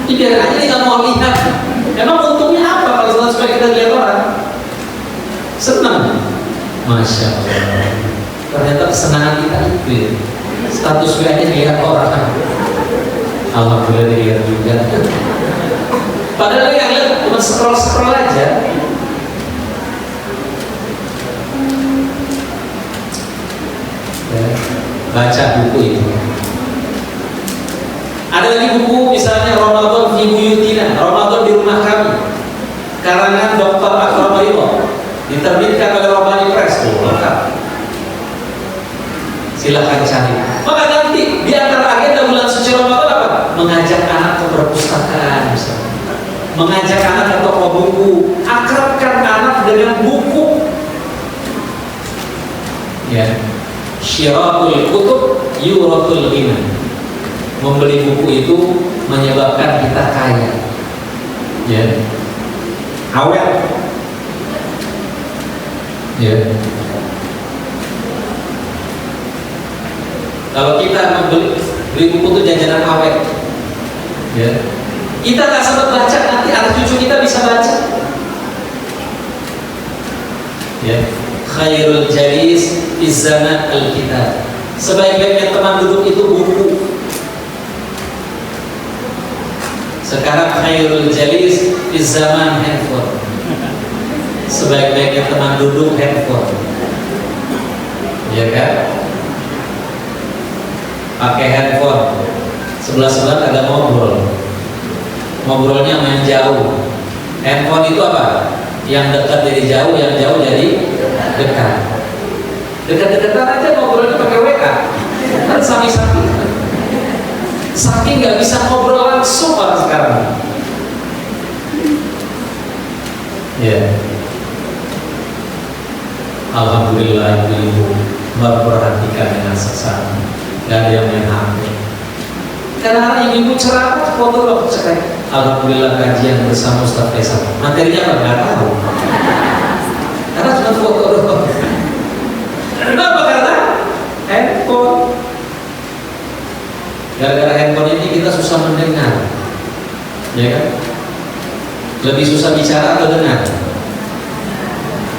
Biar aja dia nggak mau lihat. Emang untungnya apa kalau status WA kita lihat orang? Senang. Masya Allah. Ternyata kesenangan kita itu ya. Status WA-nya dilihat orang. Alhamdulillah dilihat juga. Padahal yang lihat cuma scroll aja. Baca buku itu. Ada lagi buku misalnya Ramadan fi Buyutina, Ramadan di rumah kami, karangan Dr. Akram Ridho, diterbitkan oleh Rabbani Press. Lengkap. Silahkan cari. Maka nanti di antara agenda bulan suci Ramadan apa? Mengajak anak ke perpustakaan, misalnya. Mengajak anak ke toko buku, akrabkan anak dengan buku. Ya, syiratul kutub yuratul ghina. Membeli buku itu menyebabkan kita kaya. Ya, awet. Ya. Kalau kita beli buku itu jajanan awet, ya. Kita nggak sempat baca, nanti anak cucu kita bisa baca. Ya. Khairul jalis izana al-kitab. Sebaik-baiknya teman duduk itu buku. Sekarang khairul jalis izaman handphone. Sebaik-baiknya teman duduk handphone. Ya kan? Pakai handphone, sebelah-sebelah ada ngobrol, ngobrolnya main jauh. Handphone itu apa? Yang dekat jadi jauh, yang jauh jadi dekat. Dekat-dekatan aja ngobrolnya pakai WA. Kan saking nggak bisa ngobrol langsung orang sekarang. Ya. Alhamdulillah ibu memperhatikan dengan seksama. Gak ada yang main HP. Kadang-kadang ibu ceramah foto loh cerai. Alhamdulillah kajian bersama Ustaz Faisal. Materinya apa? Gak tahu. Karena cuma foto doang. Kenapa? Karena handphone. Gara-gara handphone ini kita susah mendengar. Ya kan? Lebih susah bicara atau dengar?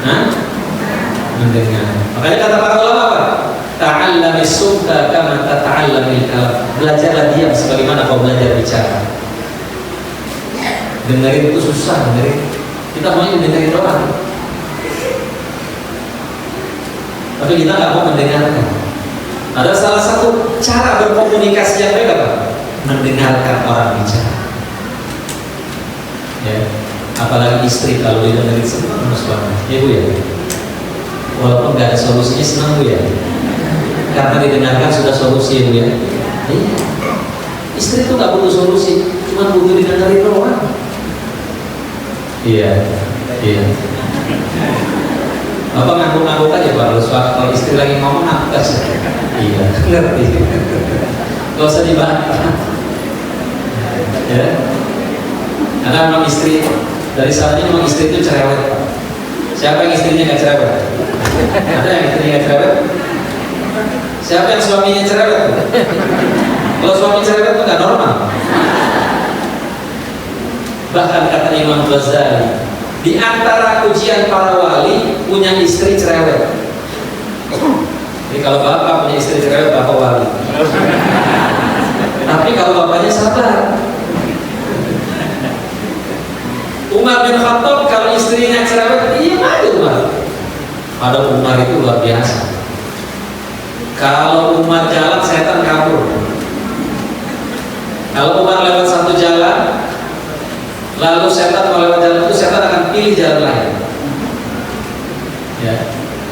Hah? Mendengar. Makanya kata para ulama apa? Ta'allami sumta kama tata'allamil kalam. Belajarlah diam sebagaimana kau belajar bicara. Dengerin itu susah, dengerin. Kita maunya dengerin orang, tapi kita nggak mau mendengarkan. Ada salah satu cara berkomunikasi yang baik apa? Mendengarkan orang bicara. Ya, apalagi istri kalau didengerin senang banget. Ya bu ya. Walaupun nggak ada solusinya senang bu ya. Karena didengarkan sudah solusi ya bu ya. Iya. Istri itu nggak butuh solusi, cuma butuh didengarin doang. Iya, iya. Bapak ngangguk-ngangguk aja pak, kalau istri lagi ngomong ngangguk aja. Iya, ngerti. Gak usah dibantah. Ya. Karena memang istri dari salahnya memang istri itu cerewet pak. Siapa yang istrinya nggak cerewet? Ada yang istrinya nggak cerewet? Siapa yang suaminya cerewet? Kalau suami cerewet itu nggak normal. Bahkan kata Imam Ghazali, di antara ujian para wali punya istri cerewet. Jadi kalau bapak punya istri cerewet, bapak wali. Tapi kalau bapaknya sabar. Umar bin Khattab kalau istrinya cerewet, iya aja Umar. Padahal Umar itu luar biasa. Kalau Umar jalan, setan kabur. Kalau Umar lewat satu jalan, lalu setan mau lewat jalan itu, setan akan pilih jalan lain. Ya.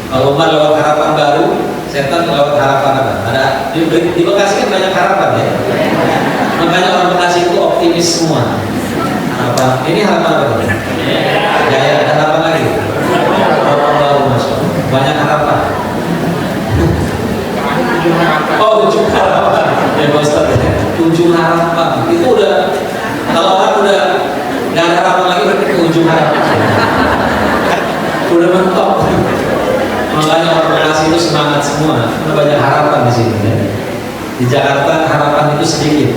Kalau Umar lewat harapan baru, setan lewat harapan apa? Ada di Bekasi kan banyak harapan ya. Makanya orang Bekasi itu optimis semua. Harapan, ini harapan apa? Ya, ada harapan lagi. Harapan baru masuk. Banyak harapan. Oh, ujung harapan. Ya Pak Ustaz, ujung harapan. Itu udah, kalau orang udah nggak ada harapan lagi berarti ke ujung harapan. Udah mentok. Makanya orang Bekasi itu semangat semua. Karena banyak harapan di sini. Ya. Di Jakarta harapan itu sedikit.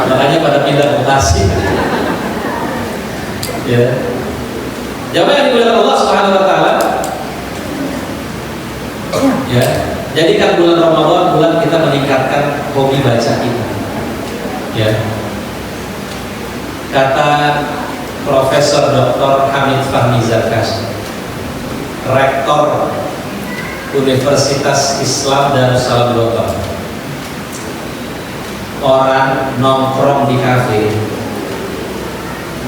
Makanya pada pindah ke Bekasi. Ya. Jamaah yang dimuliakan Allah Subhanahu wa taala. Ya. Jadikan bulan Ramadan bulan kita meningkatkan hobi baca kita. Ya. Kata Profesor Dr. Hamid Fahmi Zarkashi, Rektor Universitas Islam Darussalam Bogor, orang nongkrong di kafe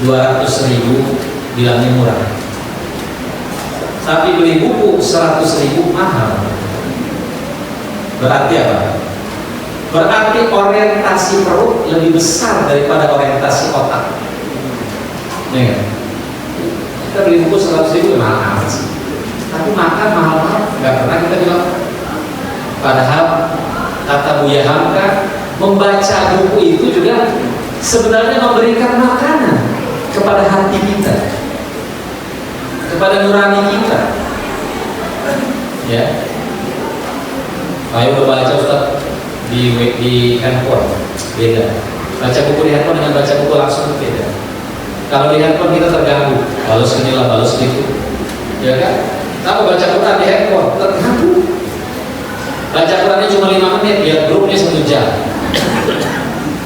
200.000 bilangnya murah, tapi beli buku 100.000 mahal. Berarti apa? Berarti orientasi perut lebih besar daripada orientasi otak. Nih, kita beli buku 100.000 mahal sih, tapi makan mahal-mahal nggak pernah kita bilang. Padahal kata Buya Hamka, membaca buku itu juga sebenarnya memberikan makanan kepada hati kita, kepada nurani kita. Ya, ayo baca Ustaz di handphone beda. Baca buku di handphone dengan baca buku langsung beda. Kalau di handphone kita terganggu, balas inilah, balas itu, ya kan? Kita baca Quran di handphone terganggu. Baca Qurannya cuma 5 menit, lihat grupnya 1 jam.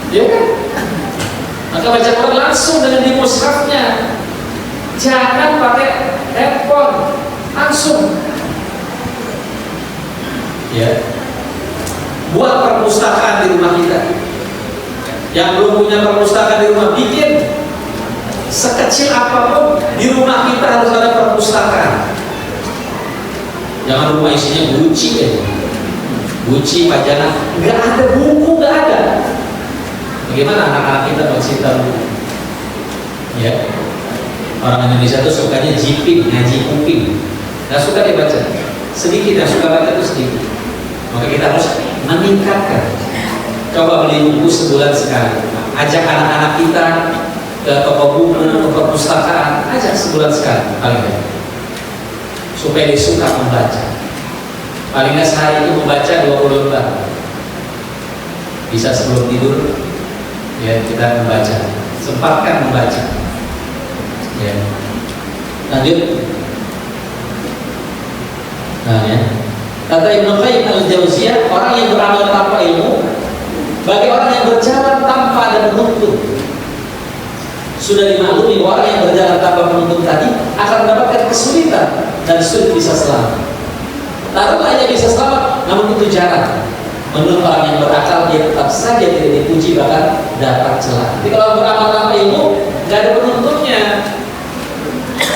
Ya kan? Maka baca Quran langsung dengan di mushafnya. Jangan pakai handphone, langsung. Ya. Buat perpustakaan di rumah kita. Yang belum punya perpustakaan di rumah, bikin. Sekecil apapun di rumah kita harus ada perpustakaan. Jangan rumah isinya buci ya. Buci, pajangan, nggak ada buku, nggak ada. Bagaimana anak-anak kita mencinta buku? Ya, orang Indonesia tuh sukanya jiping, ngaji kuping, nggak suka dibaca. Sedikit yang suka baca itu sedikit. Maka kita harus meningkatkan. Coba beli buku sebulan sekali. Ajak anak-anak kita ke toko buku, ke perpustakaan, ajak sebulan sekali paling tidak. Supaya dia suka membaca. Paling nggak sehari itu membaca 20 lembar. Bisa sebelum tidur, ya kita membaca. Sempatkan membaca. Ya. Lanjut. Nah ya. Kata Ibnu Qayyim al-Jauziyah, orang yang beramal tanpa ilmu, bagi orang yang berjalan tanpa ada penuntun. Sudah dimaklumi orang yang berjalan tanpa penuntun tadi akan mendapatkan kesulitan dan sulit bisa selamat. Taruhlah ia bisa selamat, namun itu jarang. Menurut orang yang berakal, dia tetap saja tidak dipuji, bahkan dapat celah. Jadi kalau beramal tanpa ilmu, nggak ada penuntunnya.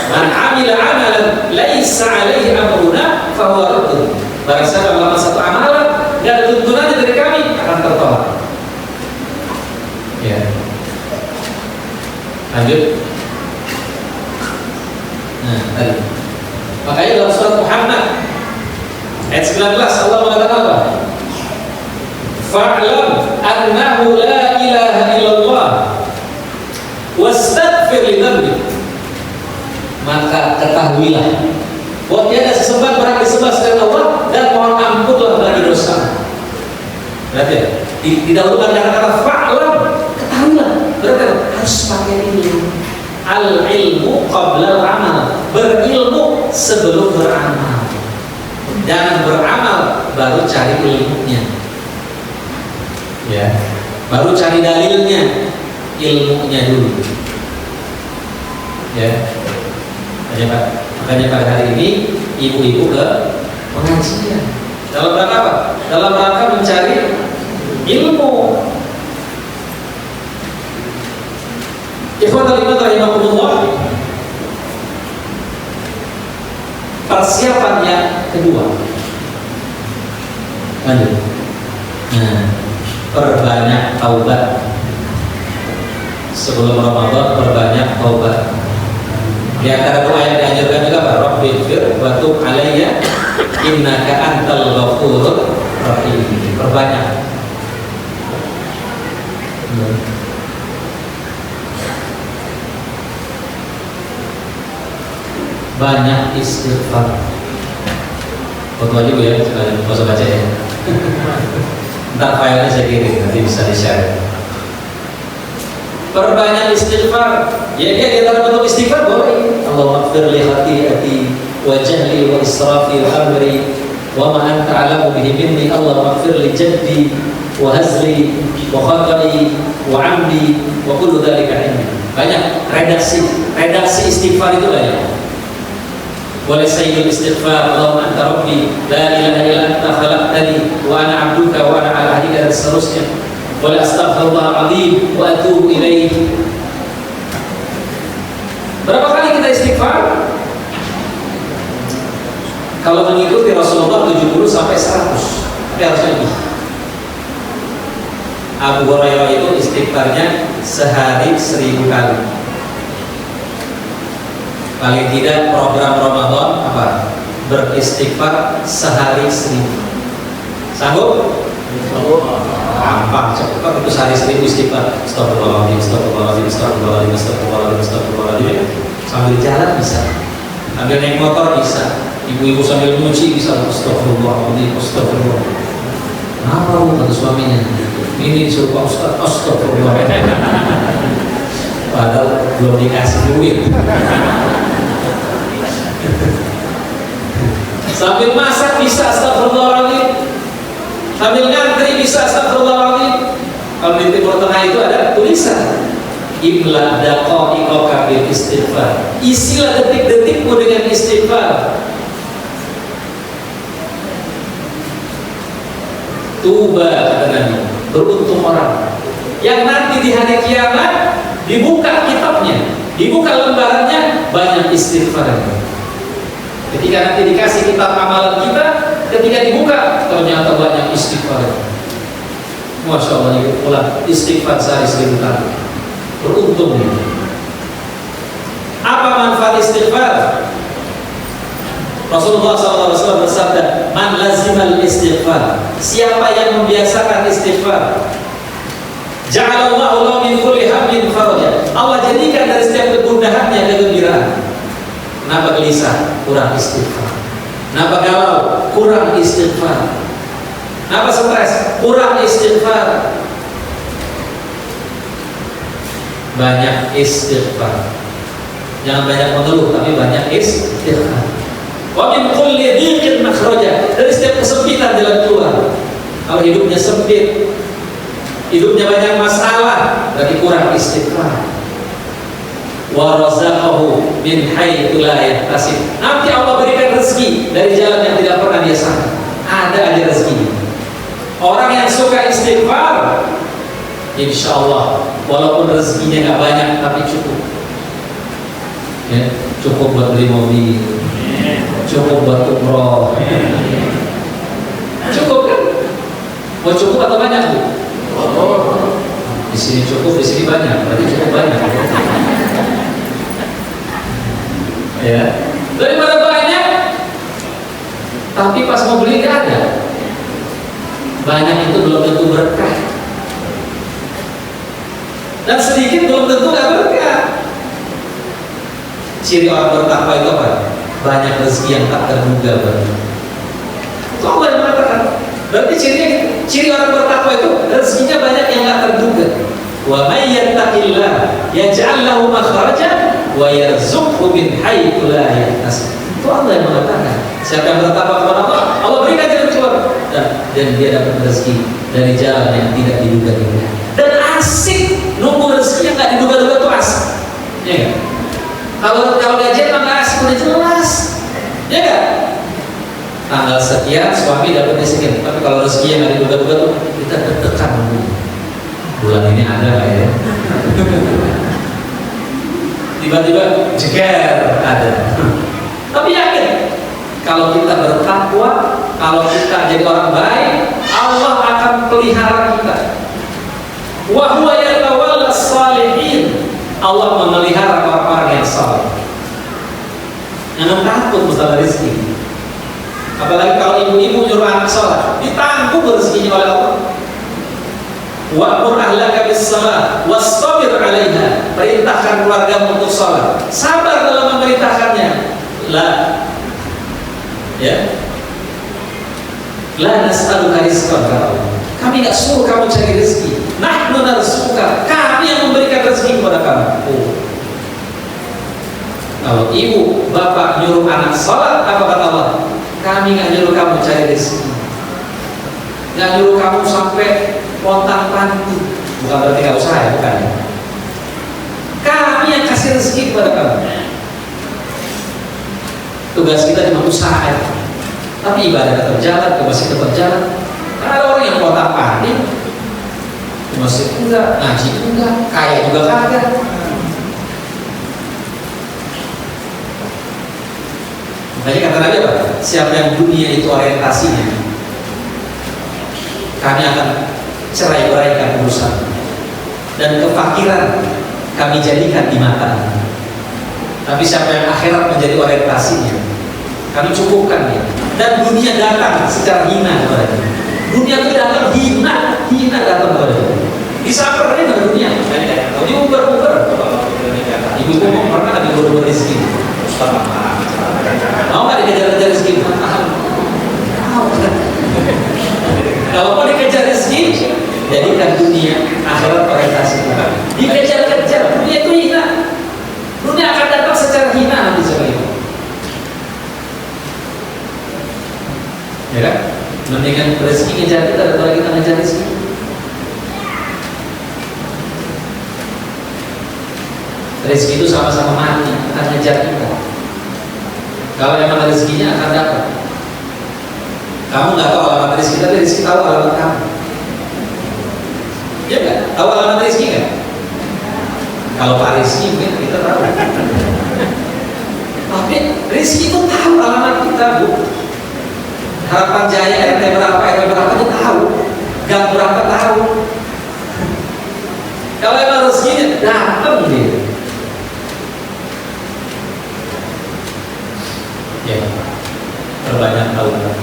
Man amila amalan laisa alaihi amruna fahuwa raddun. Barang siapa melakukan satu amalan nggak ada tuntunannya dari kami, akan tertolak. Ya. Lanjut. Nah, tadi. Makanya dalam surat Muhammad ayat 19 Allah mengatakan apa? Fa'lam annahu la ilaha illallah wastaghfir li dzambik. Maka ketahuilah bahwa tiada sesembahan berhak disembah selain Allah dan mohon ampunlah bagi dosa. Berarti didahulukan dengan kata fa'lam, ketahuilah. Berarti harus pakai ilmu. Al ilmu qabla al amal. Berilmu sebelum beramal. Jangan beramal baru cari ilmunya. Ya, baru cari dalilnya, ilmunya dulu. Ya. Makanya pada hari ini ibu-ibu ke pengajian. Dalam rangka apa? Dalam rangka mencari ilmu. Ikhwatul iman rahimakumullah. Persiapan yang kedua. Lanjut. Nah, perbanyak taubat. Sebelum Ramadan perbanyak taubat. Di antara doa yang dianjurkan juga apa? Rabbighfir wa tub alayya innaka antal ghafurur rahim. Perbanyak. Banyak istighfar. Foto aja Bu ya, jangan usah baca ya. Ntar filenya saya kirim, nanti bisa di-share. Perbanyak istighfar. Ya di antara bentuk istighfar boleh. Allahumma ighfir li khati'ati wa jahli wa israfi wa amri wa ma anta a'lamu bihi minni. Allahumma ighfir li jaddi wa hazli wa khata'i wa amdi wa kullu dzalika indi. Banyak redaksi istighfar itu banyak. Boleh sayyidul istighfar, Allahumma anta rabbi la ilaha illa anta khalaqtani wa ana 'abduka wa ana 'ala ahdika, dan seterusnya. Boleh astaghfirullahal azim wa atubu ilaih. Berapa kali kita istighfar? Kalau mengikuti Rasulullah 70 sampai 100. Tapi harusnya lebih. Abu Hurairah itu istighfarnya sehari 1000 kali. Paling tidak program Ramadan apa? Beristighfar sehari 1000. Sanggup? Gampang, cepat itu sehari 1000 istighfar. Astagfirullahaladzim, astagfirullahaladzim, astagfirullahaladzim, astagfirullahaladzim, astagfirullahaladzim. Sambil jalan bisa, sambil naik motor bisa, ibu-ibu sambil nyuci bisa. Astagfirullahaladzim, astagfirullah. Kenapa Bu? Kata suaminya, ini disuruh Pak Ustaz, astagfirullahaladzim. Padahal belum dikasih duit. Sambil masak bisa astagfirullahaladzim, sambil ngantri bisa astagfirullahaladzim. Kalau di Timur Tengah itu ada tulisan imla daqaiqaka bil istighfar. Isilah detik-detikmu dengan istighfar. Tuba, kata Nabi, beruntung orang yang nanti di hari kiamat dibuka kitabnya, dibuka lembarannya, banyak istighfar. Ketika nanti dikasih kitab amalan kita, ketika dibuka ternyata banyak istighfar. Masya Allah, ulang istighfar sehari 1000 kali. Beruntung. Apa manfaat istighfar? Rasulullah SAW bersabda, man lazimal istighfar. Siapa yang membiasakan istighfar, ja'alallahu lahu min kulli hammin faraja. Allah jadikan dari setiap kegundahannya kegembiraan. Kenapa gelisah? Kurang istighfar. Kenapa galau? Kurang istighfar. Kenapa stres? Kurang istighfar. Banyak istighfar. Jangan banyak mengeluh, tapi banyak istighfar. Wa min kulli dhiqin makhraja. Dari setiap kesempitan jalan keluar. Kalau hidupnya sempit, hidupnya banyak masalah, berarti kurang istighfar. Wa razaqahu min haitsu la yahtasib. Nanti Allah berikan rezeki dari jalan yang tidak pernah dia sangka. Ada aja rezeki. Orang yang suka istighfar, insya Allah, walaupun rezekinya nggak banyak tapi cukup. Ya, cukup buat beli mobil, cukup buat umroh. Cukup kan? Mau cukup atau banyak Bu? Di sini cukup, di sini banyak, berarti cukup banyak. Ya, daripada banyak tapi pas mau beli nggak ada. Banyak itu belum tentu berkah, dan sedikit belum tentu nggak berkah. Ciri orang bertakwa itu apa? Banyak rezeki yang tak terduga. Itu Allah yang mengatakan. Berarti cirinya gitu. Ciri orang bertakwa itu rezekinya banyak yang tak terduga. Wa may yattaqillah yaj'al lahu makhrajan wa yarzuqhu min haitsu la yahtasib. Itu Allah yang mengatakan. Siapa yang bertakwa kepada Allah, Allah berikan jalan keluar, dan dia dapat rezeki dari jalan yang tidak diduga-duga. Dan asik nunggu rezeki yang nggak diduga-duga itu asik. Ya kan? Kalau gajian mah nggak asik, udah jelas. Ya kan? Tanggal sekian suami dapat kalau rezeki yang ada duga-duga tuh kita deg-degan dulu. Bulan ini ada nggak ya? Tiba-tiba jeger ada. Tapi yakin kalau kita bertakwa, kalau kita jadi orang baik, Allah akan pelihara kita. Wa huwa yatawalla shalihin. Allah memelihara orang-orang yang saleh. Jangan takut masalah rezeki. Apalagi kalau ibu-ibu nyuruh anak sholat, ditanggung rezekinya oleh Allah. Wa'mur ahlaka bis-shalah wastabir 'alaiha. Perintahkan keluarga untuk sholat, sabar dalam memerintahkannya. La nas'aluka rizqan, kata Allah. Kami enggak suruh kamu cari rezeki. Nahnu narzuquka. Kami yang memberikan rezeki kepada kamu. Kalau ibu, bapak nyuruh anak sholat, apa kata Allah? Kami nggak nyuruh kamu cari rezeki, nggak nyuruh kamu sampai pontang-panting. Bukan berarti nggak usaha ya, bukan. Kami yang kasih rezeki kepada kamu. Tugas kita cuma usaha ya. Tapi ibadah tetap jalan, masih tetap jalan. Karena ada orang yang pontang-panting, masih enggak, ngaji enggak, kaya juga kagak. Makanya kata Nabi apa? Siapa yang dunia itu orientasinya, kami akan cerai-beraikan urusan, dan kefakiran kami jadikan di mata. Tapi siapa yang akhirat menjadi orientasinya, kami cukupkan dia. Dan dunia datang secara hina kepada dia. Dunia itu datang hina datang kepada dia. Disamperin dengan dunia. Di uber-uber. Ibu-ibu pernah ada uber-uber rezeki. Mau nggak dikejar-kejar rezeki? Kalau mau dikejar rezeki, jadikan dunia akhirat orientasi. Dikejar-kejar, dunia itu hina. Dunia akan datang secara hina nanti sebagai. Ya kan? Mendingan rezeki ngejar kita daripada kita ngejar rezeki. Rezeki itu sama-sama mati, akan ngejar kita. Kalau memang rezekinya akan dapat. Kamu nggak tahu alamat rezeki, tapi rezeki tahu alamat kamu. Ya nggak? Tahu alamat rezeki nggak? Kalau Pak Rizki mungkin kita tahu. Tapi rezeki itu tahu alamat kita, Bu. Harapan Jaya RT berapa itu tahu. Gang berapa tahu. Kalau memang rezekinya datang dia. Ya, perbanyak taubat.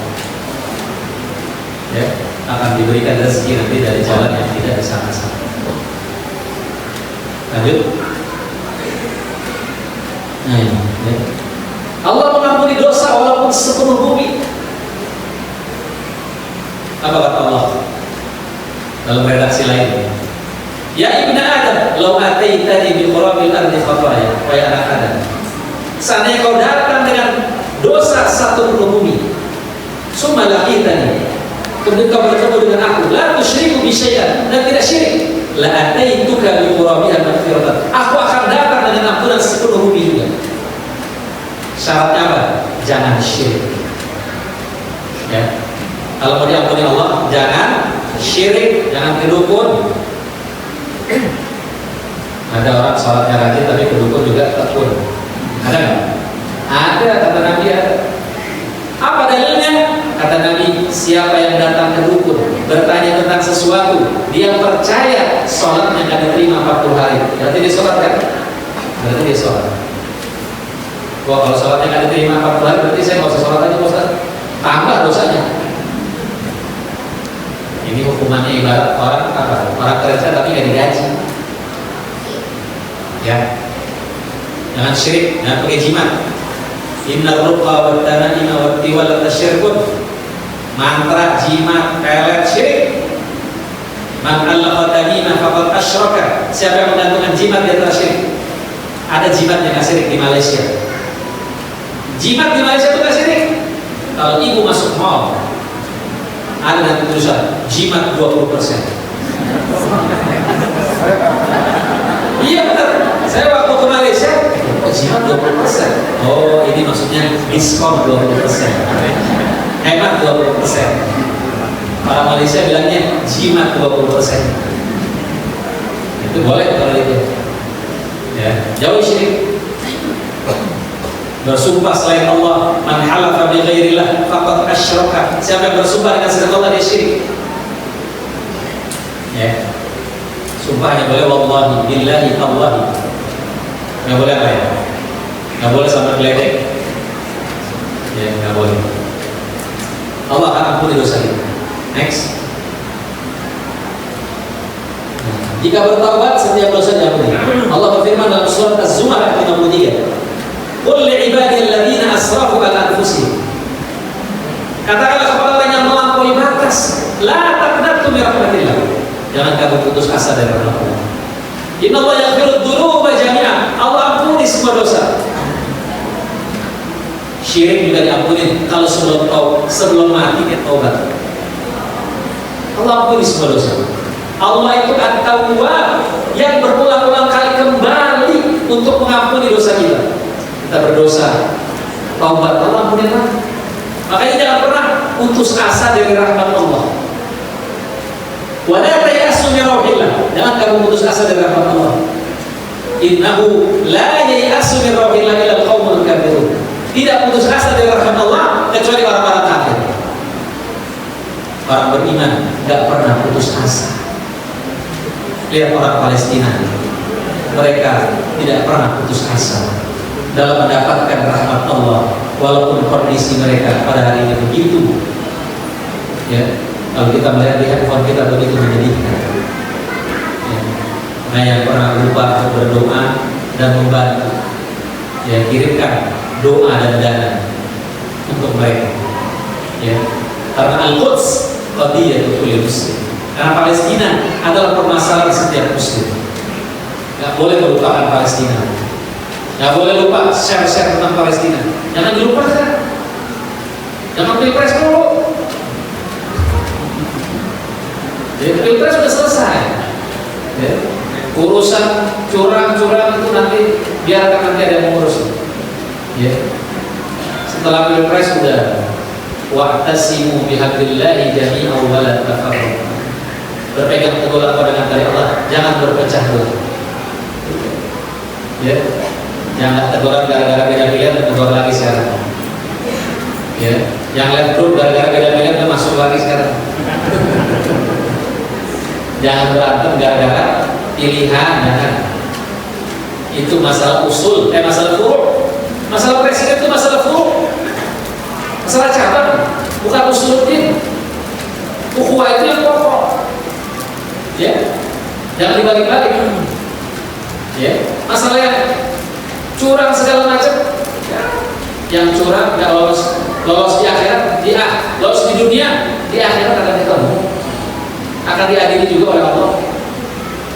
Ya, akan diberikan rezeki nanti dari jalan yang tidak disangka-sangka. Lanjut. Nah ini, ya. Allah mengampuni dosa walaupun sepenuh bumi. Apa kata Allah dalam redaksi lain? Ya ibnu Adam, law ataitani bi qurabil ardi khataya, wahai anak Adam. Seandainya kau datang dengan dosa satu bumi, summa laqitani, kemudian kau bertemu dengan aku, la tusyriku bi syai'an, dan tidak syirik, la ataituka bi qurabiha maghfiratan, aku akan datang dengan ampunan sepenuh bumi juga. Syaratnya apa? Jangan syirik. Ya. Kalau mau diampuni Allah, jangan syirik, jangan kedukun. Ada orang sholatnya rajin tapi kedukun juga tekun. Ada nggak? Ada, kata Nabi ada. Apa dalilnya? Kata Nabi, siapa yang datang ke dukun bertanya tentang sesuatu, dia percaya sholatnya akan diterima 40 hari. Berarti dia sholat kan? Berarti dia sholat. Wah, kalau sholatnya akan diterima 40 hari, berarti saya nggak usah sholat aja, Ustaz. Tambah dosanya. Ini hukumannya ibarat orang apa? Orang kerja tapi nggak digaji. Ya. Jangan syirik, jangan pakai jimat. Inna ruqa wa tana'ima wa tiwal tasyirkun. Mantra, jimat, pelet, syirik. Man allaqa tanima faqad asyraka. Siapa yang menggantungkan jimat dia telah syirik. Ada jimat yang nggak syirik di Malaysia. Jimat di Malaysia itu nggak syirik. Kalau ibu masuk mall, ada nanti tulisan jimat 20%. Iya benar. Saya waktu ke Malaysia, jimat 20%. Oh, ini maksudnya diskon 20%. Hemat 20%. Orang Malaysia bilangnya jimat 20%. Itu boleh kalau itu. Ya, jauhi syirik. Bersumpah selain Allah, man halafa bi ghairillah faqad asyraka. Siapa yang bersumpah dengan selain Allah dia syirik. Ya. Sumpahnya boleh wallahi billahi tallahi. Enggak boleh apa ya? Enggak boleh sampai geledek. Ya, enggak boleh. Allah akan ampuni dosa kita. Next. Jika bertaubat setiap dosa diampuni. Allah berfirman dalam surat Az-Zumar ayat 53. Qul li'ibadiyal ladzina asrafu 'ala anfusihim. Katakanlah kepada orang yang melampaui batas, la taqnatu min rahmatillah. Jangan kamu putus asa dari rahmat Allah. Innallaha yaghfiru dzunuba jami'an. Allah ampuni semua dosa. Syirik juga diampuni kalau sebelum mati dia taubat. Allah ampuni semua dosa. Allah itu At-Tawwab yang berulang-ulang kali kembali untuk mengampuni dosa kita. Kita berdosa, taubat, Allah ampuni lagi. Makanya jangan pernah putus asa dari rahmat Allah. Wa la tayasu min rauhillah. Jangan kamu putus asa dari rahmat Allah. Innahu la yayasu min rauhillah illa al-qaumul kafirun. Tidak putus asa dari rahmat Allah kecuali orang-orang kafir. Orang beriman tidak pernah putus asa. Lihat orang Palestina, mereka tidak pernah putus asa dalam mendapatkan rahmat Allah, walaupun kondisi mereka pada hari ini begitu. Ya, kalau kita melihat di handphone kita begitu menyedihkan. Ya, nah yang pernah lupa untuk berdoa dan membantu, ya kirimkan doa dan dana untuk mereka. Ya, karena Al-Quds qadiyatul kulli muslim. Karena Palestina adalah permasalahan setiap muslim. Gak boleh melupakan Palestina. Gak boleh lupa share-share tentang Palestina. Jangan dilupakan. Jangan pilpres dulu. Jadi pilpres sudah selesai. Ya. Urusan curang-curang itu nanti biarkan nanti ada yang mengurus. Ya. Setelah pilpres sudah wa'tasimu bihablillahi jami'an wa la tafarraqu. Berpegang teguh dengan dari Allah, jangan berpecah belah. Ya, jangan teguran gara-gara beda pilihan dan tegur lagi sekarang. Ya, yang left group gara-gara beda pilihan dan masuk lagi sekarang. Jangan berantem gara-gara pilihan, jangan. Itu masalah usul, masalah furu'. Masalah presiden itu masalah furu'. Masalah cabang, bukan usuluddin. Ukhuwah itu yang pokok. Ya, jangan dibalik-balik. Ya, masalah yang curang segala macam, ya, yang curang nggak lolos di akhirat, lolos di dunia, di akhirat akan ketemu, akan diadili juga oleh Allah.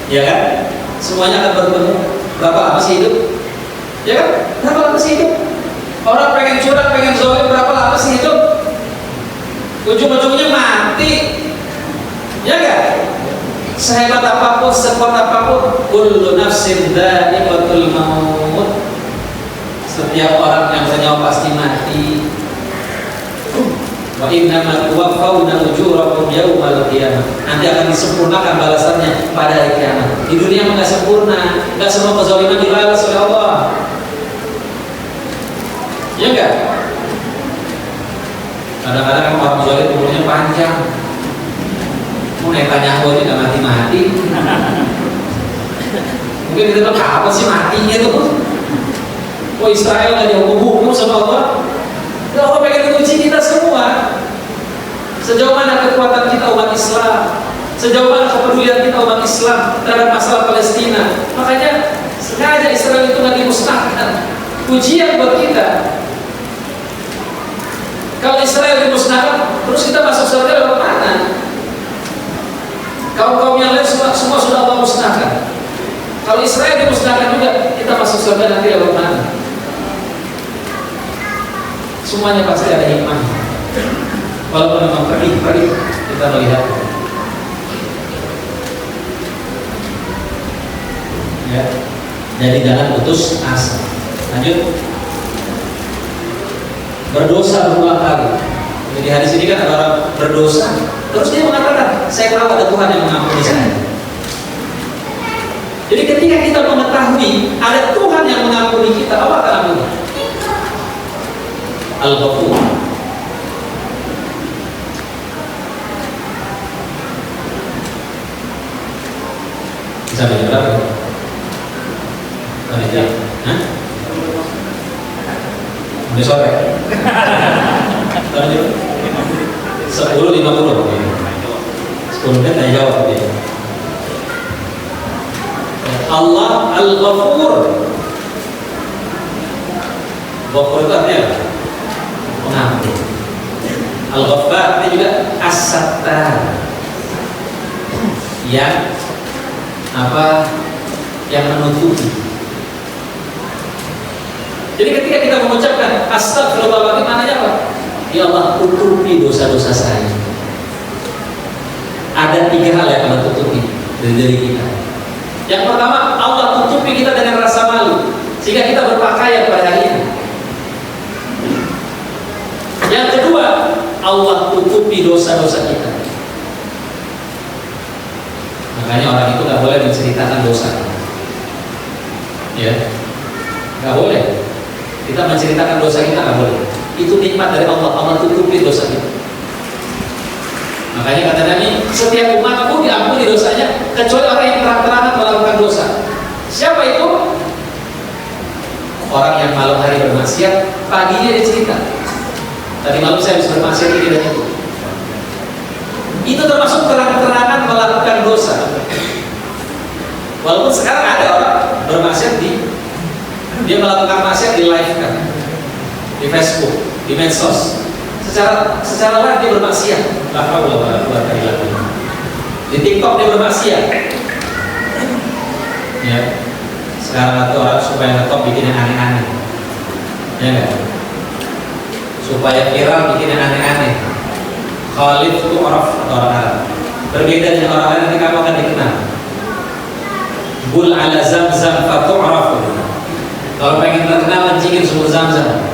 Ya kan? Semuanya akan bertemu. Berapa lama sih hidup? Ya kan? Berapa lama sih hidup? Orang pengen curang, pengen zalim, berapa lama sih hidup? Ujung-ujungnya mati. Ya kan? Sehebat apapun, sekuat apapun, kullu nafsin dha'iqatul maut. Setiap orang yang bernyawa pasti mati. Wa innama tuwaffawna ujurakum yaumal qiyamah. Nanti akan disempurnakan balasannya pada hari kiamat. Di dunia enggak sempurna, enggak semua kezaliman dibalas oleh Allah. Ya enggak? Kadang-kadang orang zalim umurnya panjang. Mau Netanyahu ini gak mati-mati. Mungkin kita bilang apa sih matinya tuh? Oh Israel gak dihukum sama Allah. Ya Allah pengen uji kita semua. Sejauh mana kekuatan kita umat Islam, sejauh mana kepedulian kita umat Islam terhadap masalah Palestina. Makanya sengaja Israel itu gak dimusnahkan. Ujian buat kita. Kalau Israel dimusnahkan, terus kita masuk surga lewat mana? Kaum-kaum yang lain semua sudah Allah musnahkan. Kalau Israel dimusnahkan juga, kita masuk surga nanti lewat mana? Semuanya pasti ada hikmah. Walaupun memang perih kita melihat. Ya. Jadi jangan putus asa. Lanjut. Berdosa berulang kali. Jadi hadis ini kan ada orang berdosa Terus dia mengatakan, saya tahu ada Tuhan yang mengampuni saya. Jadi ketika kita mengetahui ada Tuhan yang mengampuni kita, Allah akan ampuni. Al-Ghafur. Bisa baca berapa? Ada hah? Udah sore. Lanjut. 10.50. 10 menit tanya jawab dia. Allah Al-Ghafur. Ghafur itu artinya apa? Pengampun. Al-Ghaffar itu juga As-Sattar. Yang apa? Yang menutupi. Jadi ketika kita mengucapkan astagfirullah, maknanya apa? Ya Allah, tutupi dosa-dosa saya. Ada 3 hal yang Allah tutupi dari diri kita. Yang pertama, Allah tutupi kita dengan rasa malu, sehingga kita berpakaian pada hari ini. Yang kedua, Allah tutupi dosa-dosa kita. Makanya orang itu nggak boleh menceritakan dosa. Ya, nggak boleh. Kita menceritakan dosa kita nggak boleh. Itu nikmat dari Allah. Allah tutupi dosa kita. Makanya kata Nabi, setiap umatku diampuni dosanya kecuali orang yang terang-terangan melakukan dosa. Siapa itu? Orang yang malam hari bermaksiat, paginya dia cerita. Tadi malam saya habis bermaksiat ini dan itu. Itu termasuk terang-terangan melakukan dosa. Walaupun sekarang ada orang bermaksiat dia melakukan maksiat di live kan, di Facebook, di medsos, secara live dia bermaksiat. Di TikTok dia bermaksiat. Ya, sekarang ada orang supaya ngetop bikin yang aneh-aneh, ya kan? Supaya viral bikin yang aneh-aneh. Khalid itu orang Arab. Berbeda dengan orang lain, nanti kamu akan dikenal. Bul ala Zamzam fatu'rafu. Kalau pengen terkenal, kencingin sumur Zamzam.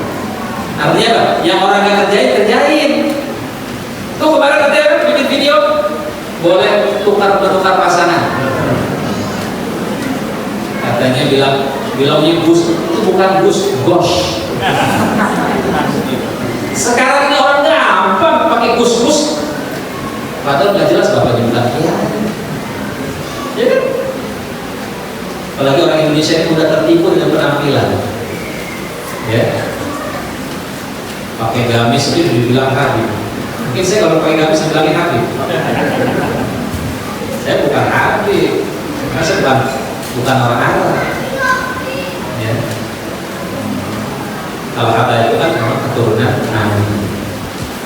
Artinya apa? Yang orang nggak kerjain. Tuh kemarin katanya bikin video, boleh menukar pasangan. Katanya bilangnya Gus, itu bukan Gus, Gosh. Sekarang ini orang gampang pakai Gus. Padahal nggak jelas bapaknya bilang iya. Ya kan? Apalagi orang Indonesia ini mudah tertipu dengan penampilan. Ya. Pakai gamis itu dibilang Habib. Mungkin saya kalau pakai gamis bilangnya Habib. Saya bukan Habib. Saya bukan orang Arab. Ya. Kalau kata itu kan memang keturunan Nabi.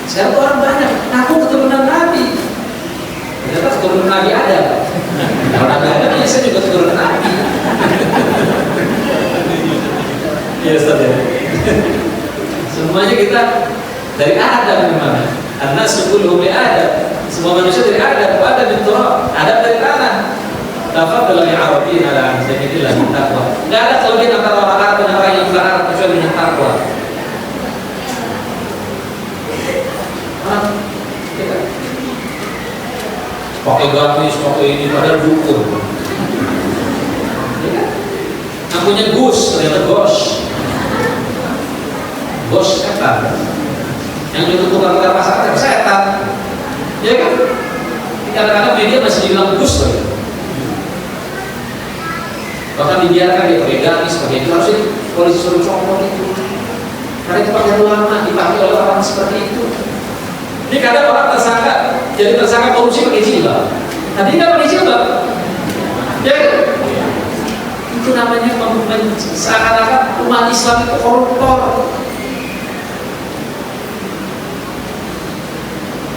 Sekarang orang banyak ngaku keturunan Nabi. Ternyata keturunan Nabi ada. Kalau Nabi ada, ya saya juga keturunan Nabi. Iya Ustaz ya. Semuanya kita dari Adam memang. Karena sebelum Adam, semua manusia dari Adam. Ada di turab, Adam dari tanah. Tafadhal ya Arabiyin ala anzamillah taqwa. Enggak ada kelebihan antara orang Arab dan orang yang bukan Arab kecuali dengan takwa. Pakai gamis, pakai ini, padahal dukun. Ya kan? Namanya Gus, ternyata Gosh. Gosh setan. Yang itu tukar-tukar pasangan setan. Ya kan? Kadang-kadang media masih dibilang Gus lagi. Bahkan dibiarkan dia pakai gamis, pakai itu harusnya polisi suruh copot itu. Karena itu pakai lama dipakai oleh orang seperti itu. Ini kadang orang jadi tersangka korupsi pakai jilbab. Tadi nggak pakai jilbab, ya kan? Itu namanya seakan-akan umat Islam itu koruptor.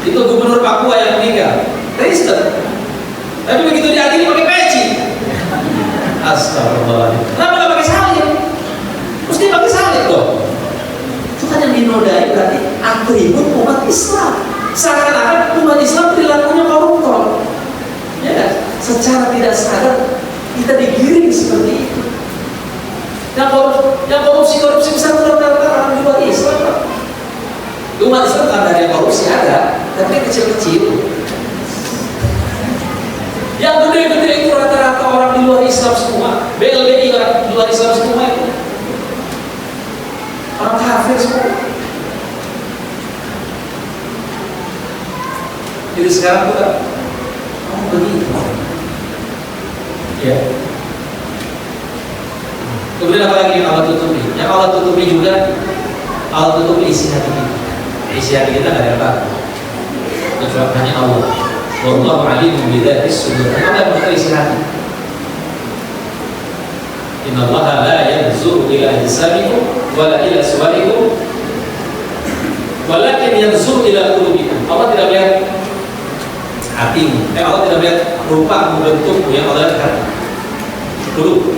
Itu gubernur Papua yang meninggal, Kristen. Tapi begitu diadili pakai peci. Astagfirullahaladzim. Kenapa nggak pakai salib? Mesti pakai salib dong. Itu kan yang dinodai berarti atribut umat Islam. Seakan-akan umat Islam perilakunya koruptor. Ya kan? Secara tidak sadar kita digiring seperti itu. Yang korupsi besar benar-benar orang di luar Islam. Umat Islam kan ada yang korupsi ada, tapi kecil-kecil. Yang gede-gede itu rata-rata orang di luar Islam semua. BLBI orang di luar Islam semua itu. Orang kafir semua. Jadi sekarang kita begitu. Ya. Kemudian apa lagi yang Allah tutupi? Yang Allah tutupi juga, Allah tutupi isi hati kita. Isi hati kita nggak ada apa. Kecuali hanya Allah. Wallahu alimun bidzattis sudur. Allah yang mengetahui isi hati. Inna Allah la yanzuru ila ajsamikum wala ila suwarikum walakin yanzuru ila qulubikum. Allah tidak melihat hatimu. Allah tidak melihat rupa bentukmu, yang Allah lihat hati. Qulub.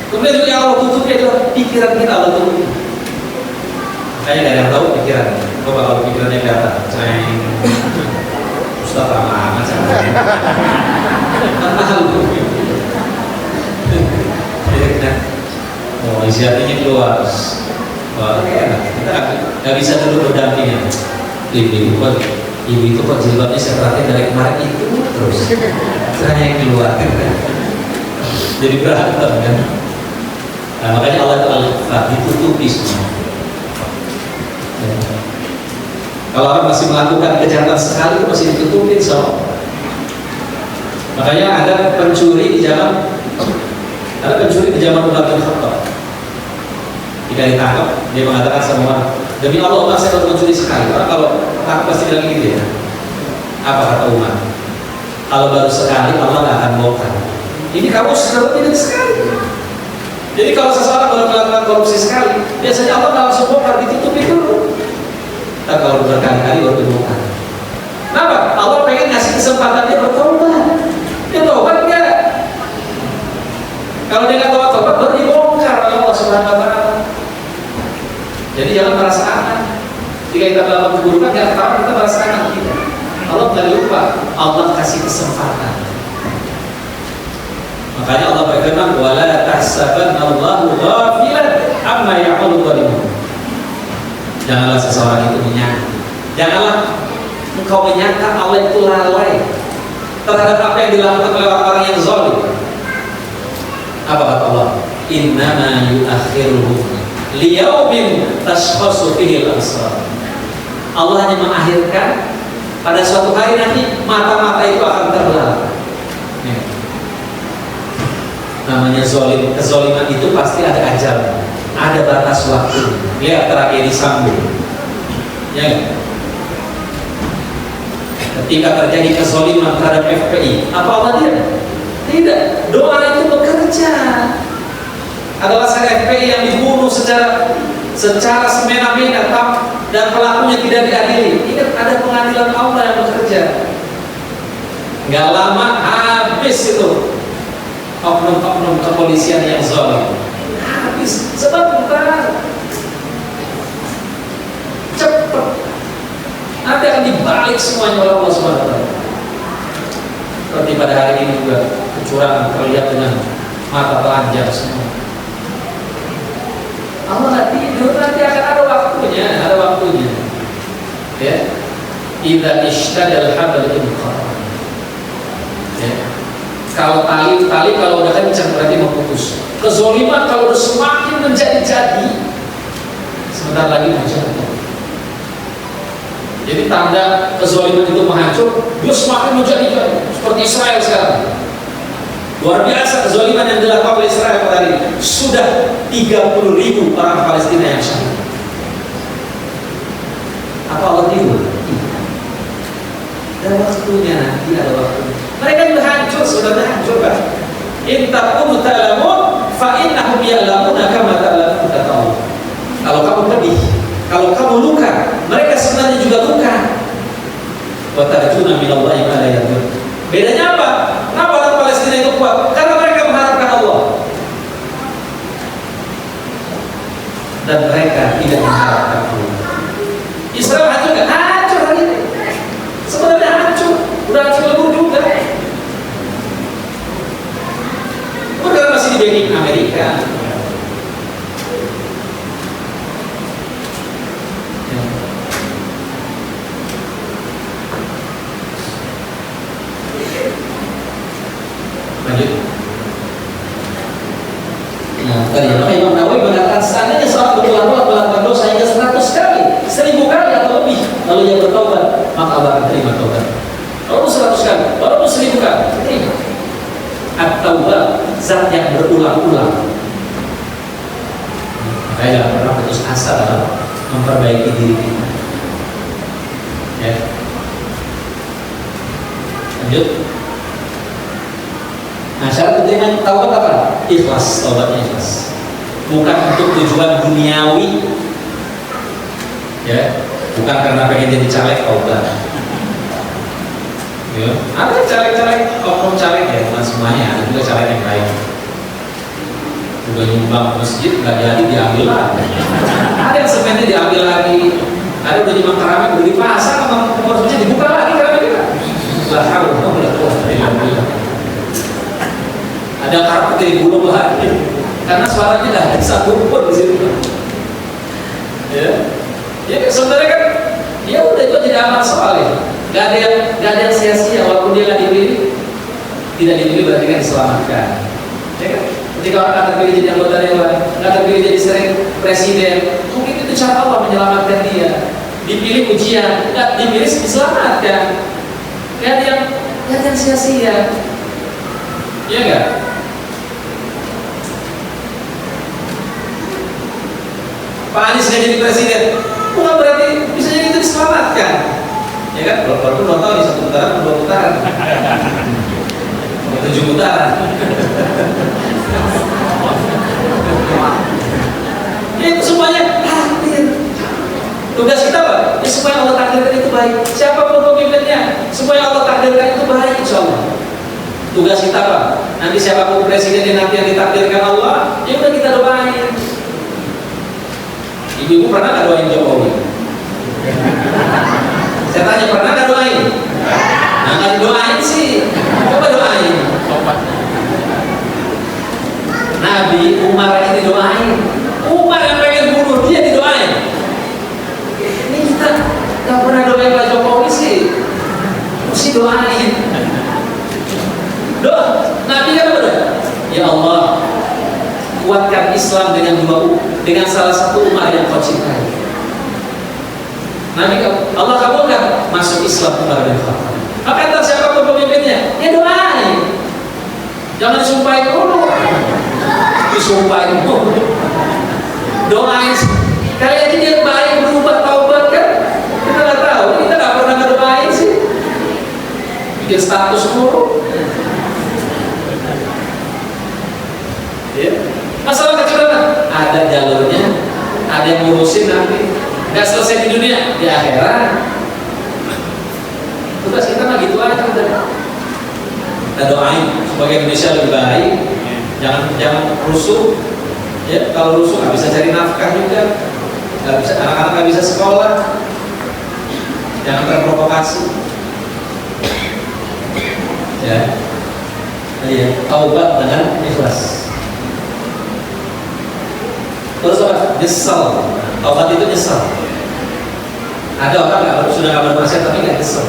Kemudian juga yang Allah tutupi adalah pikiran kita, Allah tutupi. Makanya nggak ada yang tahu pikiran. Coba kalau pikirannya kelihatan, Ustaz lama oh, isi hatinya keluar. Wah, enak. Kita nggak bisa dulu berdampingan. Ibu itu kok jilbabnya saya perhatiin dari kemarin itu terus. Saya yang keluar. Jadi berantem kan. Nah, makanya Allah Ta'ala ditutupi semua. Kalau orang masih melakukan kejahatan sekali itu masih ditutupin sama. Makanya ada pencuri di zaman Umar bin Khattab. Jika ditangkap, dia mengatakan sama orang, demi Allah Umar saya baru mencuri sekali. Orang kalau takut pasti bilang gitu ya. Apa kata Umar? Kalau baru sekali Allah nggak akan bongkar. Ini kamu sudah tidak sekali. Jadi kalau seseorang baru melakukan korupsi sekali, biasanya Allah nggak langsung bongkar, ditutupi dulu. Tapi kalau berkali-kali baru dibongkar. Kenapa? Allah pengen ngasih kesempatan dia bertobat. Dia tobat nggak? Kalau dia nggak tobat baru dibongkar oleh Allah Subhanahu Wa Taala. Jadi jangan merasa aman. Jika kita melakukan keburukan, jangan tahu kita merasa aman kita. Allah nggak lupa. Allah kasih kesempatan. Makanya Allah berfirman, "Wala tahsabanallahu ghafilan amma ya'malu dhalimun." Janganlah seseorang itu menyangka. Janganlah engkau menyangka Allah itu lalai terhadap apa yang dilakukan oleh orang-orang yang zalim. Apa kata Allah? Innama yu'akhiruhum liyaumin tashkhasu fihi al-absar. Allah hanya mengakhirkan pada suatu hari nanti mata-mata itu akan terbelah. Namanya zalim, kezaliman itu pasti ada ajal, ada batas waktu. Lihat tragedi Sambo, ya gak? Ketika terjadi kezaliman terhadap FPI, apa Allah dia? Tidak, doa itu bekerja. Ada laskar FPI yang dibunuh secara semena-mena dan pelakunya tidak diadili. Ini ada pengadilan Allah yang bekerja. Gak lama habis itu oknum-oknum kepolisian yang zalim. Habis sebentar, cepat. Nanti akan dibalik semuanya oleh Allah Subhanahu Wa Taala. Seperti pada hari ini juga kecurangan terlihat dengan mata telanjang semua. Allah nggak tidur, nanti akan ada waktunya, Ya, idza ishtadal habal inqata. Ya. Kalau tali kalau udah kencang berarti mau putus. Kezoliman kalau udah semakin menjadi-jadi, sebentar lagi mau jatuh. Jadi tanda kezoliman itu menghancur, dia semakin menjadi-jadi. Seperti Israel sekarang. Luar biasa kezoliman yang dilakukan oleh Israel pada hari ini. Sudah 30.000 orang Palestina yang syahid. Apa Allah tidur? Ada waktunya nanti, ada waktunya. Mereka sudah hancur, kan? In takunu ta'lamun fa innahum ya'lamuna kama ta'lamun, kata Allah. Kalau kamu pedih, kalau kamu luka, mereka sebenarnya juga luka. Wa tarjuna minallahi ma la yarjun. Bedanya apa? Kenapa orang Palestina itu kuat? Karena mereka mengharapkan Allah. Dan mereka tidak mengharapkan Allah. Israel hancur nggak? Hancur hari ini. Sebenarnya hancur, udah hancur lebur juga. Karena masih di backing Amerika. Lanjut. Nah, tadi maka Imam Nawawi mengatakan seandainya seorang berulang-ulang melakukan dosa hingga 100 kali, 1000 kali atau lebih, lalu ia bertobat, maka Allah akan terima tobat. Walaupun 100 kali, walaupun 1000 kali, terima. At-taubah zat yang berulang-ulang. Makanya jangan pernah putus asa dalam memperbaiki diri kita. Ya. Lanjut. Nah, syarat diterima taubat apa? Ikhlas, taubatnya ikhlas. Bukan untuk tujuan duniawi, ya, bukan karena pengen jadi caleg taubat. Ya. Ada caleg-caleg, oknum caleg ya, bukan semuanya, ada juga caleg yang lain. Udah nyumbang masjid, nggak jadi diambil lagi. Ada yang semennya diambil lagi, ada udah nyumbang keramik, udah dipasang sama pengurus masjid, dibuka lagi keramiknya. Lah, harus kamu udah tua, ada karpet dari bulu lagi karena suaranya dah satu pun di situ. Ya sebenarnya kan dia udah itu jadi amal soleh, nggak ada yang sia-sia walaupun dia nggak dipilih, tidak dipilih berarti kan diselamatkan. Ya kan? Ketika orang nggak terpilih jadi anggota dewan, nggak terpilih jadi sering presiden, mungkin itu cara Allah menyelamatkan dia. Dipilih ujian, nggak dipilih diselamatkan. Nggak ada yang sia-sia. Iya nggak? Pak Anies nggak jadi presiden, bukan berarti bisa jadi itu diselamatkan, ya kan? Walaupun belum tahu di 1 putaran, 2 putaran, 7 putaran. Ya itu semuanya takdir. Tugas kita apa? Ya semua yang Allah takdirkan itu baik. Siapapun pemimpinnya, semua yang Allah takdirkan itu baik, insya Allah. Tugas kita apa? Nanti siapapun presidennya nanti yang ditakdirkan Allah, ya udah kita doain. Ibu pernah nggak doain Jokowi? Saya tanya, pernah nggak doain? Nah, nggak didoain sih. Coba doain. Nabi Umar ini didoain. Umar yang pengen bunuh dia didoain. Ini kita nggak pernah doain Pak Jokowi sih. Mesti doain. Doa. Nabi kan apa? Ya Allah, kuatkan Islam dengan salah satu Umar yang kau cintai. Nabi Allah kabulkan masuk Islam Umar bin Khattab. Maka entah siapapun pemimpinnya, ya doain. Jangan disumpahin dulu. Disumpahin dulu. Doain. Kali aja dia baik berubah taubat kan? Kita nggak tahu. Kita nggak pernah ngedoain sih. Bikin status dulu. Ya. Masalah kecurangan ada jalurnya, ada yang ngurusin nanti. Nggak selesai di dunia, di akhirat. Tugas kita mah gitu aja udah. Kita doain supaya Indonesia lebih baik. Jangan rusuh. Ya, kalau rusuh nggak bisa cari nafkah juga. Nggak bisa, anak-anak nggak bisa sekolah. Jangan terprovokasi. Ya. Iya, taubat dengan ikhlas. Terus apa? Nyesel. Taubat itu nyesel. Ada orang sudah nggak bermaksiat tapi nggak nyesel.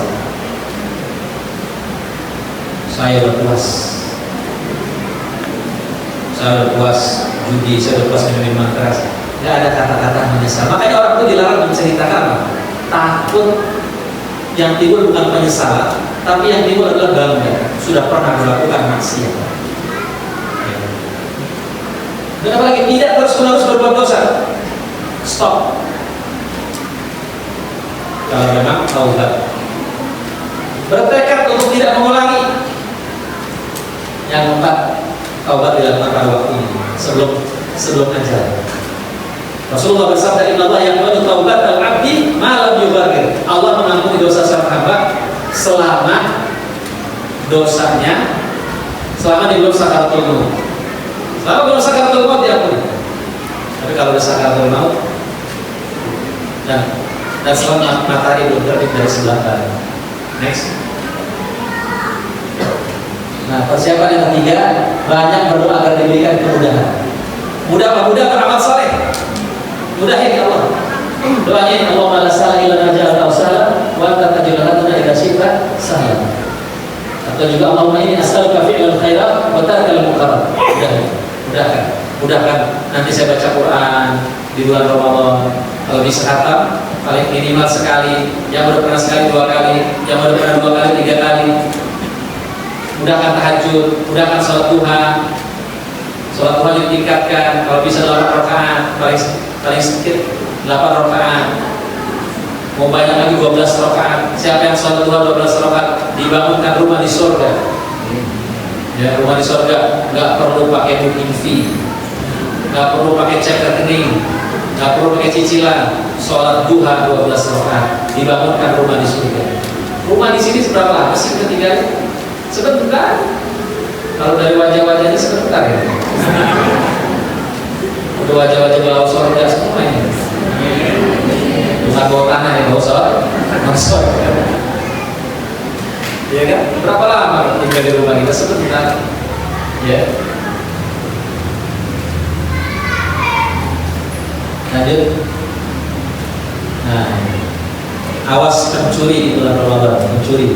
Saya udah puas. Saya udah puas judi, saya udah puas minuman keras. Nggak ada kata-kata menyesal. Makanya orang itu dilarang menceritakan apa? Takut yang timbul bukan penyesalan, tapi yang timbul adalah bangga. Sudah pernah melakukan maksiat. Dan apalagi tidak terus-menerus berbuat dosa. Stop. Kalau memang taubat, bertekad untuk tidak mengulangi. Yang keempat, taubat dilakukan pada waktunya sebelum ajal. Rasulullah bersabda, "Inna Allah yaqbalu taubat al-'abdi ma lam yughfir." Allah mengampuni dosa seorang hamba selama dosanya selama di belum sakaratul maut. Selama belum sakaratul maut diampuni. Tapi kalau udah sakaratul maut dan selama matahari belum terbit dari sebelah barat. Next. Nah, persiapan yang ketiga, banyak berdoa agar diberikan kemudahan. Mudah apa? Mudah beramal saleh. Mudahin ya Allah. Doain Allahumma la sahala illa ma ja'altahu sahlan wa anta taj'alul ladina idza syi'ta sahlan. Atau juga Allahumma inni as'aluka fi'lal khairat wa tarkal munkar. Mudahkan. Nanti saya baca Quran di bulan Ramadan. Kalau bisa khatam paling minimal sekali, yang udah pernah sekali 2 kali, yang udah pernah 2 kali 3 kali. Mudahkan tahajud, mudahkan sholat duha. Sholat duha ditingkatkan, kalau bisa 8 rakaat, paling sedikit 8 rakaat. Mau banyak lagi 12 rakaat. Siapa yang sholat duha 12 rakaat dibangunkan rumah di surga. Ya, rumah di surga nggak perlu pakai booking fee, nggak perlu pakai cek rekening, nggak perlu pakai cicilan. Sholat duha 12 rakaat dibangunkan rumah di surga. Rumah di sini seberapa lama sih kita tinggal? Sebentar. Kalau dari wajah-wajahnya sebentar ya. Udah wajah-wajah bau surga semua ini. Bukan bau tanah ya, bau surga. Iya kan? Berapa lama tinggal di rumah kita? Sebentar. Ya. Lanjut. Nah, awas pencuri di bulan Ramadan, pencuri.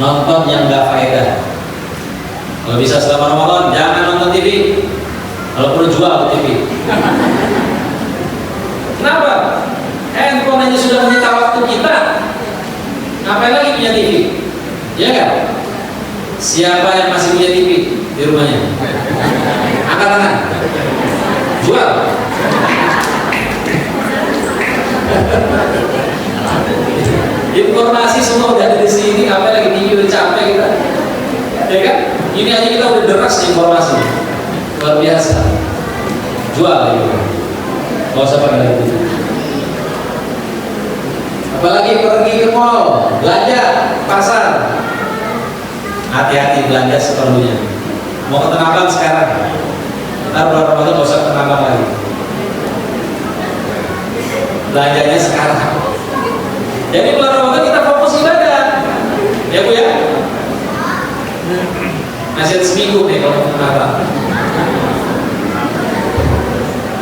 Nonton yang nggak faedah. Kalau bisa selama Ramadan jangan nonton TV. Kalau perlu jual TV. Kenapa? Handphone aja sudah menyita waktu kita. Ngapain lagi punya TV? Ya kan? Siapa yang masih punya TV di rumahnya? Angkat tangan. Jual. Informasi semua udah ada di sini. Ngapain lagi TV? Udah capek kita. Ya kan? Ini aja kita udah deras informasi. Luar biasa. Jual ya. Gak usah pakai lagi. Apalagi pergi ke mall, belanja, pasar. Hati-hati belanja seperlunya. Mau ke Tanah Abang sekarang. Ntar bulan Ramadan gak usah ke Tanah Abang lagi. Belanjanya sekarang. Jadi bulan Ramadan kita fokus ibadah. Ya Bu ya? Masih seminggu nih kalau ke Tanah Abang.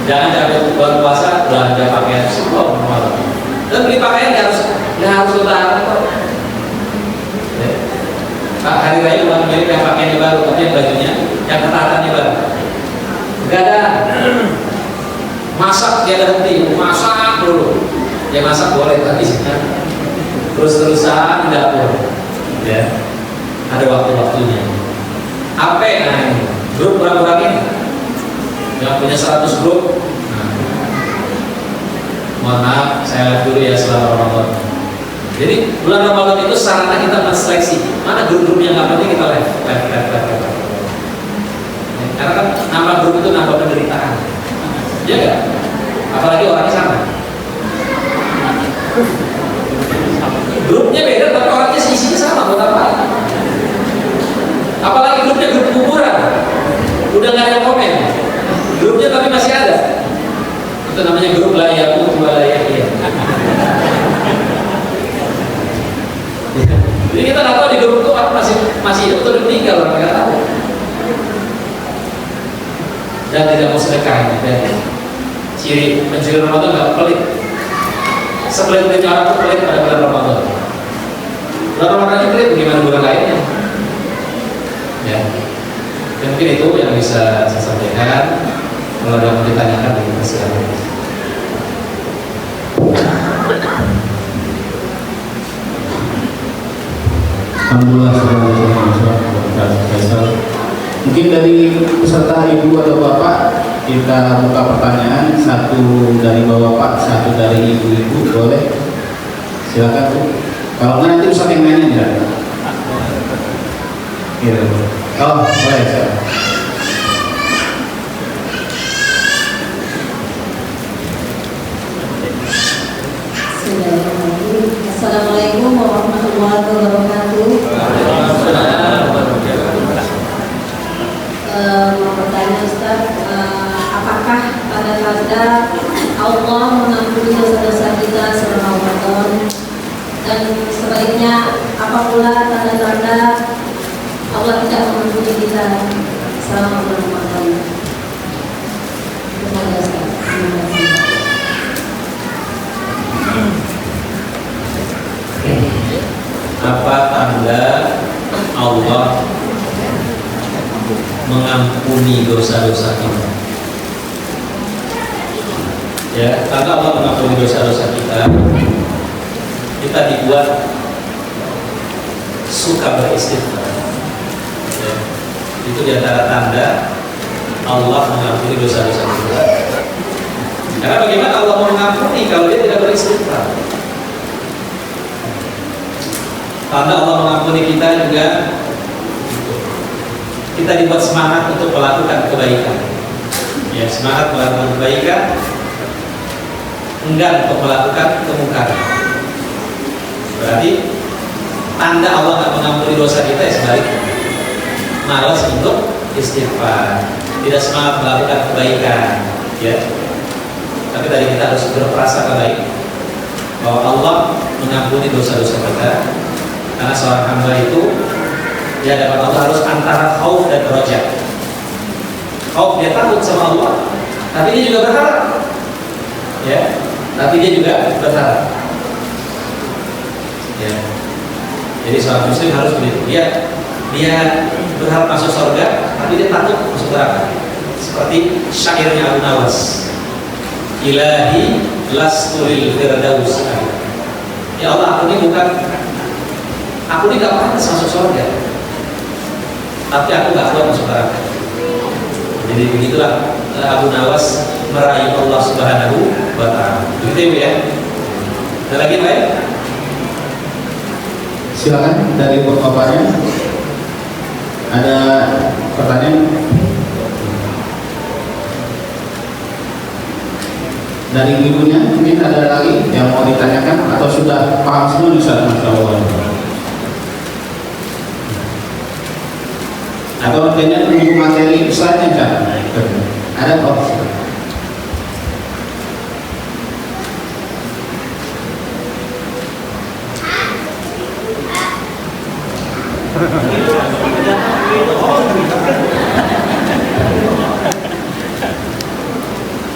Jangan ada bulan puasa belanja pakaian semua malam. Dan beli pakaian harus lebaran kok. Ya. Pak hari raya bukan beli yang pakaiannya baru, tapi yang bajunya, yang ketatannya baru. Enggak ada. Masak dia berhenti, masak dulu. Ya masak boleh tapi terus-terusan di dapur. Ya. Ada waktu-waktunya. Apa nah ini? Grup kurang-kurangin. Yang punya 100 grup. Mohon maaf, saya lihat dulu ya selama Ramadan. Jadi bulan Ramadan itu sarana kita menseleksi mana grup-grup yang nggak penting kita live. Karena kan nambah grup itu nambah penderitaan. Iya nggak? Apalagi orangnya sama. Grupnya beda tapi orangnya isinya sama, buat apa? Apalagi grupnya grup kuburan, udah nggak ada komen. Grupnya tapi masih ada. Itu namanya grup layak wa layak ya. Jadi kita nggak tahu di grup itu orang masih hidup atau meninggal, orang nggak tahu. Dan tidak mau sedekah ini. Dan ciri mencuri Ramadan nggak pelit. Sepelit-pelitnya orang itu pelit pada bulan Ramadan. Bulan Ramadan ini pelit, bagaimana bulan lainnya? Ya. Dan mungkin itu yang bisa saya sampaikan. Kalau ada yang mau ditanyakan, kita silakan. Alhamdulillah. Mungkin dari peserta ibu atau bapak kita buka pertanyaan, satu dari bapak, satu dari ibu-ibu, boleh? Silakan Bu. Kalau nggak nanti Ustaz yang nanya ya. Gitu. Oh, boleh silakan. Assalamualaikum warahmatullahi wabarakatuh. Mau bertanya Ustaz, apakah tanda-tanda Allah mengampuni dosa-dosa kita selama Ramadan, dan sebaliknya apa pula tanda-tanda Allah tidak mengampuni kita selama bulan Ramadan? Terima kasih. Apa tanda Allah mengampuni dosa-dosa kita. Ya, karena Allah mengampuni dosa-dosa kita, kita dibuat suka beristighfar. Ya, itu diantara tanda Allah mengampuni dosa-dosa kita. Karena bagaimana Allah mau mengampuni kalau dia tidak beristighfar? Tanda Allah mengampuni kita juga, kita dibuat semangat untuk melakukan kebaikan. Ya, semangat melakukan kebaikan, enggan untuk melakukan kemungkaran. Berarti tanda Allah tidak mengampuni dosa kita ya sebaliknya, malas untuk istighfar, tidak semangat melakukan kebaikan. Ya, tapi tadi kita harus berprasangka baik bahwa Allah mengampuni dosa-dosa kita, karena seorang hamba itu di hadapan Allah harus antara khauf dan roja. Khauf, dia takut sama Allah, tapi dia juga berharap. Ya, tapi dia juga berharap. Ya, jadi seorang muslim harus begitu. Dia berharap masuk surga, tapi dia takut masuk neraka. Seperti syairnya Abu Nawas, Ilahi lasturil firdaus. Ya Allah, aku ini gak pantas masuk surga, tapi aku gak kuat masuk neraka. Jadi begitulah Abu Nawas meraih Allah Subhanahu wa Ta'ala. Begitu Ibu ya. Ada lagi Pak? Silakan dari bapaknya. Ada pertanyaan dari ibunya, mungkin ada lagi yang mau ditanyakan atau sudah paham semua di saat Masya Allah? Atau kayaknya tunggu materi slide-nya kan? Ada kok.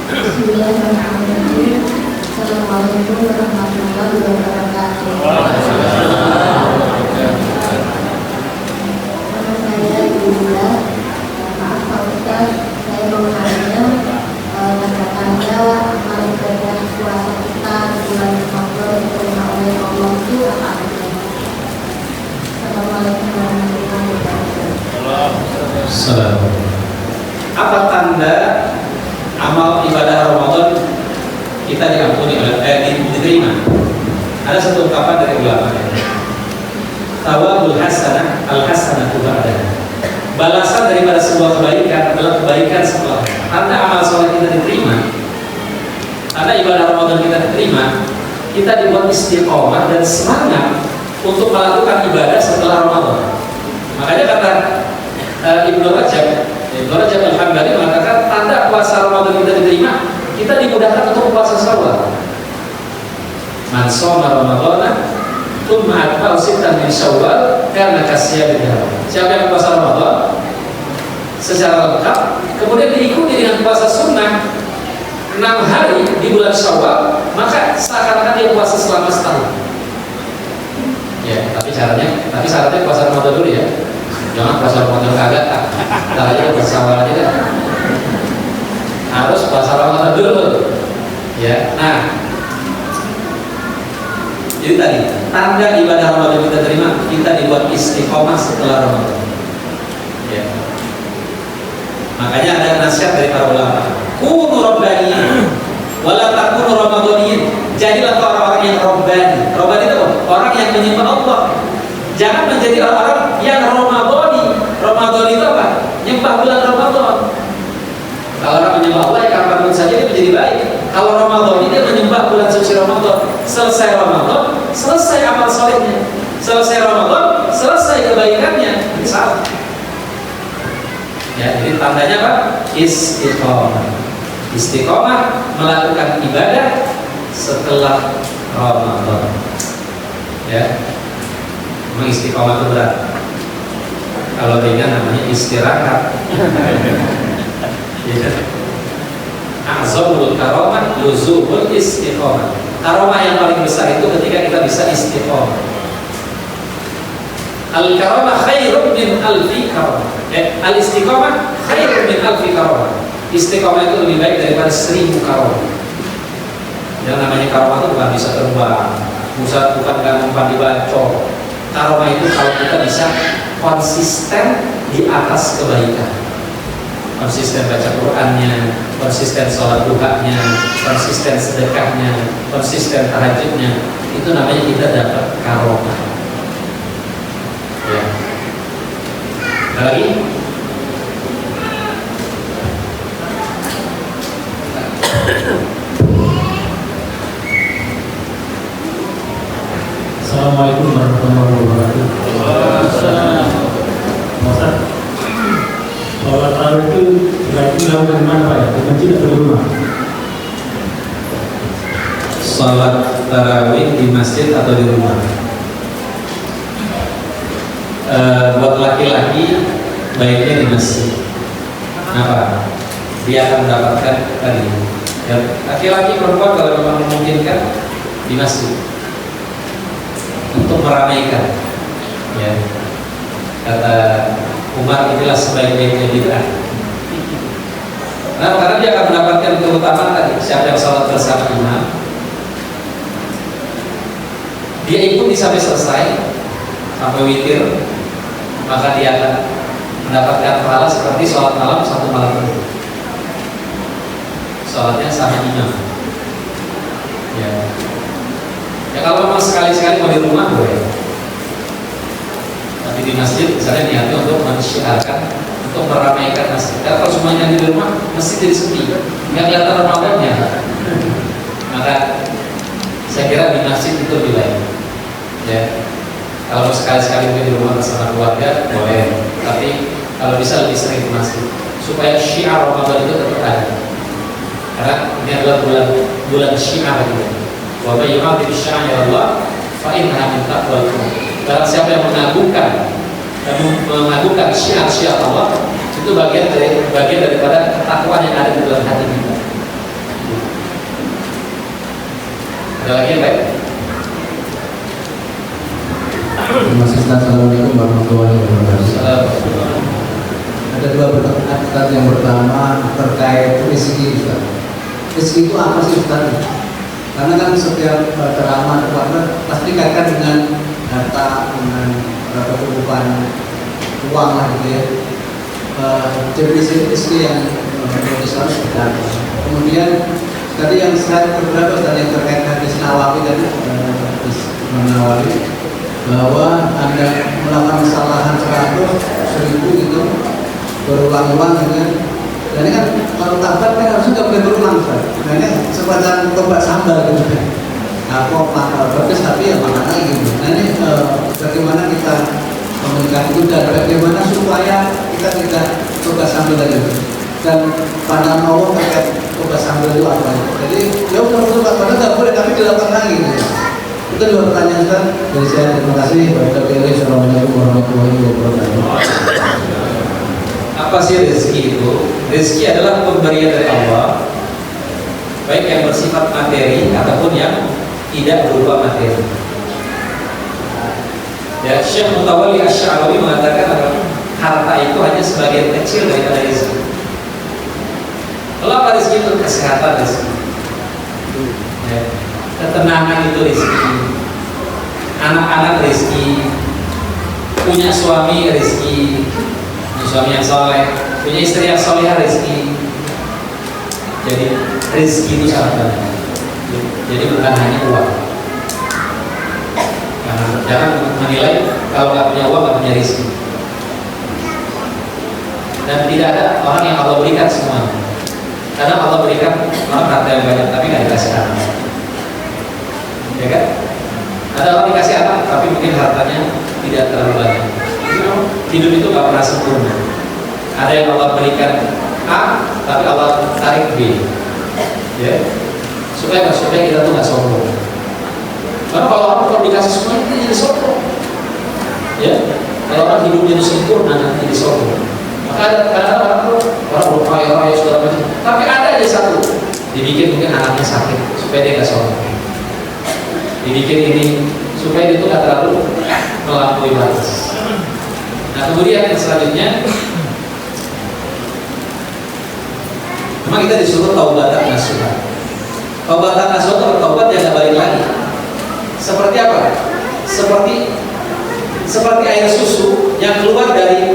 Bismillahirrahmanirrahim. Assalamualaikum warahmatullahi wabarakatuh. Nama saya Yunda. Maaf Pak Ustaz, saya mau nanya tanda-tanda amal ibadah puasa kita di bulan Ramadan diterima oleh Allah itu apa aja? Assalamualaikum warahmatullahi wabarakatuh. Assalamualaikum. Apa tanda amal ibadah Ramadan kita diampuni diterima? Ada satu ungkapan dari ulama, tawabul hasanah al-hasanatu ba'daha. Balasan daripada sebuah kebaikan adalah kebaikan setelah. Tanda amal soleh kita diterima, tanda ibadah Ramadan kita diterima, kita dibuat istiqomah dan semangat untuk melakukan ibadah setelah Ramadan. Makanya kata Ibnu Rajab Al-Hambali mengatakan tanda puasa Ramadan kita diterima, kita dimudahkan untuk puasa Syawal. Man shoma Ramadhana tsumma atba'ahu sittan min Syawal kana kasiyamil dahar. Siapa yang puasa Ramadan secara lengkap, kemudian diikuti dengan puasa sunnah 6 hari di bulan Syawal, maka seakan-akan dia puasa selama setahun. Ya, tapi syaratnya puasa Ramadan dulu ya. Jangan puasa Ramadan kagak, ntar aja puasa Syawal aja deh. Harus puasa Ramadan dulu. Ya, nah, jadi tadi tanda ibadah Ramadan kita terima, kita dibuat istiqomah setelah Ramadan. Ya. Makanya ada nasihat dari para ulama, kunu rabbaniyin wala takunu ramadhaniyin. Jadilah orang-orang yang rabbani. Rabbani itu orang yang menyembah Allah. Jangan menjadi orang-orang yang Ramadhani. Ramadhani itu apa? Nyembah bulan Ramadan. Kalau orang menyembah Allah ya kapanpun saja dia menjadi baik. Kalau Ramadhani dia menyembah bulan suci Ramadan. Selesai Ramadan, selesai amal solehnya. Selesai Ramadan, selesai kebaikannya. Salah. Ya, jadi tandanya apa? Istiqomah. Istiqomah melakukan ibadah setelah Ramadan. Ya, memang istiqomah itu berat. Kalau ringan namanya istirahat. Ya. Azamul karamah luzumul istiqomah. Karamah yang paling besar itu ketika kita bisa istiqomah. Al-karamah khairun min alfi karamah. Al-istiqamah khairun min alfi karamah. Istiqamah itu lebih baik daripada 1000 karamah. Yang namanya karamah itu bukan bisa terbang, bukan umpan dibacok. Karamah itu kalau kita bisa konsisten di atas kebaikan, konsisten baca Qurannya, konsisten sholat duhanya, konsisten sedekahnya, konsisten tahajudnya, itu namanya kita dapat karamah. Ya. Ada lagi? Assalamualaikum warahmatullahi wabarakatuh. Ustaz, sholat tarawih itu berarti dilakukan di mana Pak ya? Di masjid atau di rumah? Sholat tarawih di masjid atau di rumah? Buat laki-laki baiknya di masjid. Kenapa? Dia akan mendapatkan tadi. Ya, laki-laki perempuan kalau memang memungkinkan di masjid untuk meramaikan. Ya, kata Umar, inilah sebaik-baiknya bid'ah. Nah, karena dia akan mendapatkan keutamaan tadi. Siapa yang sholat bersama imam, dia ikuti sampai selesai, sampai witir, maka dia akan mendapatkan pahala seperti sholat malam 1 malam penuh. Sholatnya sama imam. Ya kalau memang sekali-sekali mau di rumah boleh, tapi di masjid misalnya niatnya untuk mensyiarkan, untuk meramaikan masjid. Karena kalau semuanya di rumah, masjid jadi sepi, nggak kelihatan Ramadannya. Maka saya kira di masjid itu lebih baik. Ya, kalau sekali-sekali di rumah bersama keluarga boleh, tapi kalau bisa lebih sering di masjid supaya syiar Ramadan itu tetap ada. Karena ini adalah bulan syiar gitu. Wa may yu'adzim sya'airallah fa innaha min taqwal qulub. Barang siapa yang mengagungkan syiar-syiar Allah, itu bagian daripada ketakwaan yang ada di dalam hati kita. Ada lagi yang baik? Assalamualaikum warahmatullahi wabarakatuh. Ada 2 pertanyaan. Yang pertama terkait rezeki. Rezeki itu apa sih Ustaz? Karena kan setiap ceramah pasti kaitkan dengan harta, dengan kecukupan uang lah gitu ya. Definisi rezeki yang Islam seperti apa? Kemudian tadi yang saya beberapa tadi yang terkait hadis Nawawi tadi, hadis Nawawi, bahwa Anda melakukan kesalahan 100, 1000 gitu berulang-ulang gitu kan. Dan ini kan kalau tabat kan harusnya nggak boleh berulang Ustaz. Nah ini semacam tobat sambal gitu kan. Aku pedes tapi ya makan lagi gitu. Nah ini bagaimana kita komunikasi itu dan bagaimana supaya kita tidak tobat sambal lagi gitu. Dan pandangan Allah terkait tobat sambal itu apa? Jadi ya udah tobat padahal nggak boleh tapi dilakukan lagi gitu. Itu 2 pertanyaan Ustaz dari saya. Terima kasih. Wassalamualaikum warahmatullahi wabarakatuh. Apa sih rezeki itu? Rezeki adalah pemberian dari Allah, baik yang bersifat materi ataupun yang tidak berupa materi. Ya, Syekh Mutawalli Asy-Sya'rawi mengatakan harta itu hanya sebagian kecil daripada rezeki. Kalau apa rezeki itu? Kesehatan rezeki, ya, ketenangan itu rezeki, anak-anak rezeki, punya suami rezeki, suami yang soleh, punya istri yang soleh rezeki. Jadi rezeki itu sangat banyak. Jadi bukan hanya uang. Jangan menilai kalau nggak punya uang nggak punya rezeki. Dan tidak ada orang yang Allah berikan semuanya. Karena Allah berikan orang harta yang banyak tapi nggak dikasih anak. Ya kan? Ada orang dikasih anak tapi mungkin hartanya tidak terlalu banyak. Hidup itu gak pernah sempurna. Ada yang Allah berikan A, tapi Allah tarik B, ya, supaya kita tuh gak sombong. Karena kalau orang dikasih semua itu jadi sombong, ya. Kalau orang hidupnya itu sempurna nanti jadi sombong. Maka ada orang berkaya segala macam, tapi ada aja satu dibikin mungkin anaknya sakit supaya dia gak sombong. Dibikin ini supaya dia tuh gak terlalu melampaui batas. Nah kemudian yang selanjutnya, memang kita disuruh taubatan nasuha. Taubatan nasuha itu bertaubat jangan balik lagi. Seperti apa? Seperti air susu yang keluar dari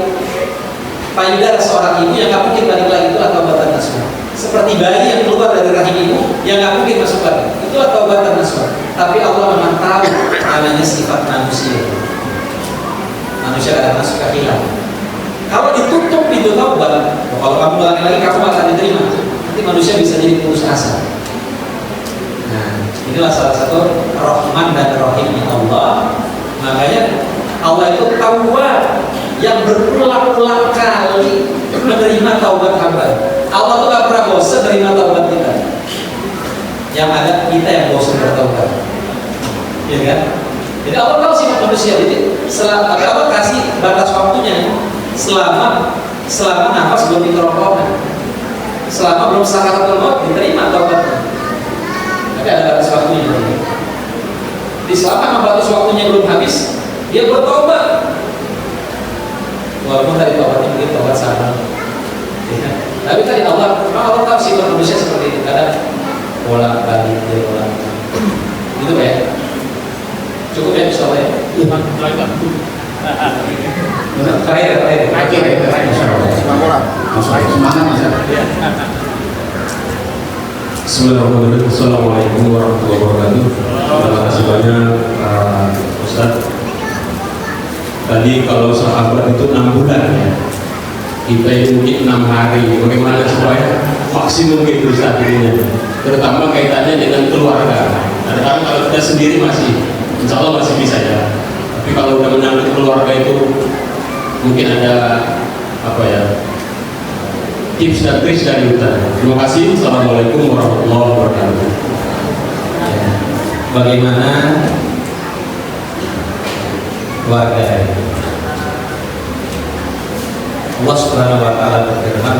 payudara seorang ibu yang nggak mungkin balik lagi, itulah taubatan nasuha. Seperti bayi yang keluar dari rahim ibu yang nggak mungkin masuk lagi, itulah taubatan nasuha. Tapi Allah memang tahu namanya sifat manusia. Manusia kadang suka hilang. Kalau ditutup pintu taubat, kalau kamu ulangi lagi kamu akan diterima. Nanti manusia bisa jadi putus asa. Nah, inilah salah satu Rahman dan Rahimnya Allah. Makanya Allah itu Tawwab yang berulang-ulang kali menerima taubat hamba. Allah tuh gak pernah bosan menerima taubat kita. Yang ada kita yang bosan bertaubat, ya kan? Jadi Allah tahu sifat manusia. Jadi selama Allah kasih batas waktunya selama nafas belum dikerongkongan, selama belum sakaratul maut diterima taubatnya. Tapi ada batas waktunya. Di selama batas waktunya belum habis, dia bertobat. Walaupun tadi taubatnya mungkin taubat sama. Ya. Tapi tadi Allah tahu sifat manusia seperti itu. Kadang bolak balik dia bolak. Gitu ya. Cukup ya misalnya. Bismillahirrahmanirrahim. Assalamualaikum warahmatullahi wabarakatuh. Terima kasih banyak Ustaz. Tadi kalau sahabat itu 6 bulan ya, kita ini mungkin 6 hari. Bagaimana supaya maksimum itu Ustaz ini? Terutama kaitannya dengan keluarga. Kadang-kadang kalau kita sendiri masih, insya Allah masih bisa ya. Tapi kalau udah menyangkut keluarga itu mungkin ada apa ya, tips dan trik dari Ustaz. Terima kasih. Assalamualaikum warahmatullahi wabarakatuh. Bagaimana keluarga? Allah Subhanahu wa taala berfirman,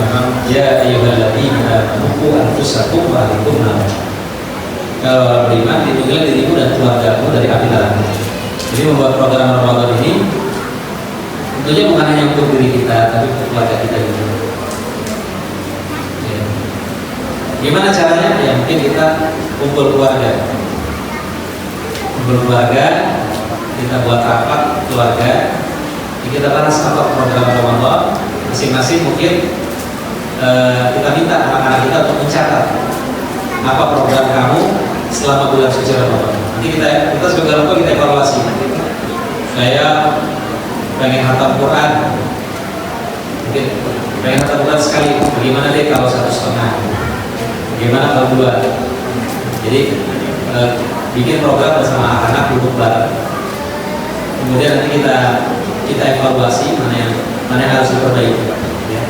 "Ya ayyuhalladzina amanu qu anfusakum wa ahlikum nar." Kalau beriman, lindungilah dirimu dan keluargamu dari api neraka. Jadi membuat program Ramadan ini tentunya bukan hanya untuk diri kita, tapi untuk keluarga kita juga. Ya. Gimana caranya? Ya mungkin kita kumpul keluarga, kita buat rapat keluarga, kita bahas apa program Ramadan. Masing-masing mungkin kita minta anak-anak kita untuk mencatat apa program kamu selama bulan suci Ramadan. Nanti kita sebagai orang tua kita evaluasi. Saya pengen khatam Quran, mungkin pengen khatam Quran sekali. Bagaimana deh kalau 1,5? Bagaimana kalau 2? Jadi bikin program bersama anak-anak, duduk bareng. Kemudian nanti kita evaluasi mana yang harus diperbaiki. Ya.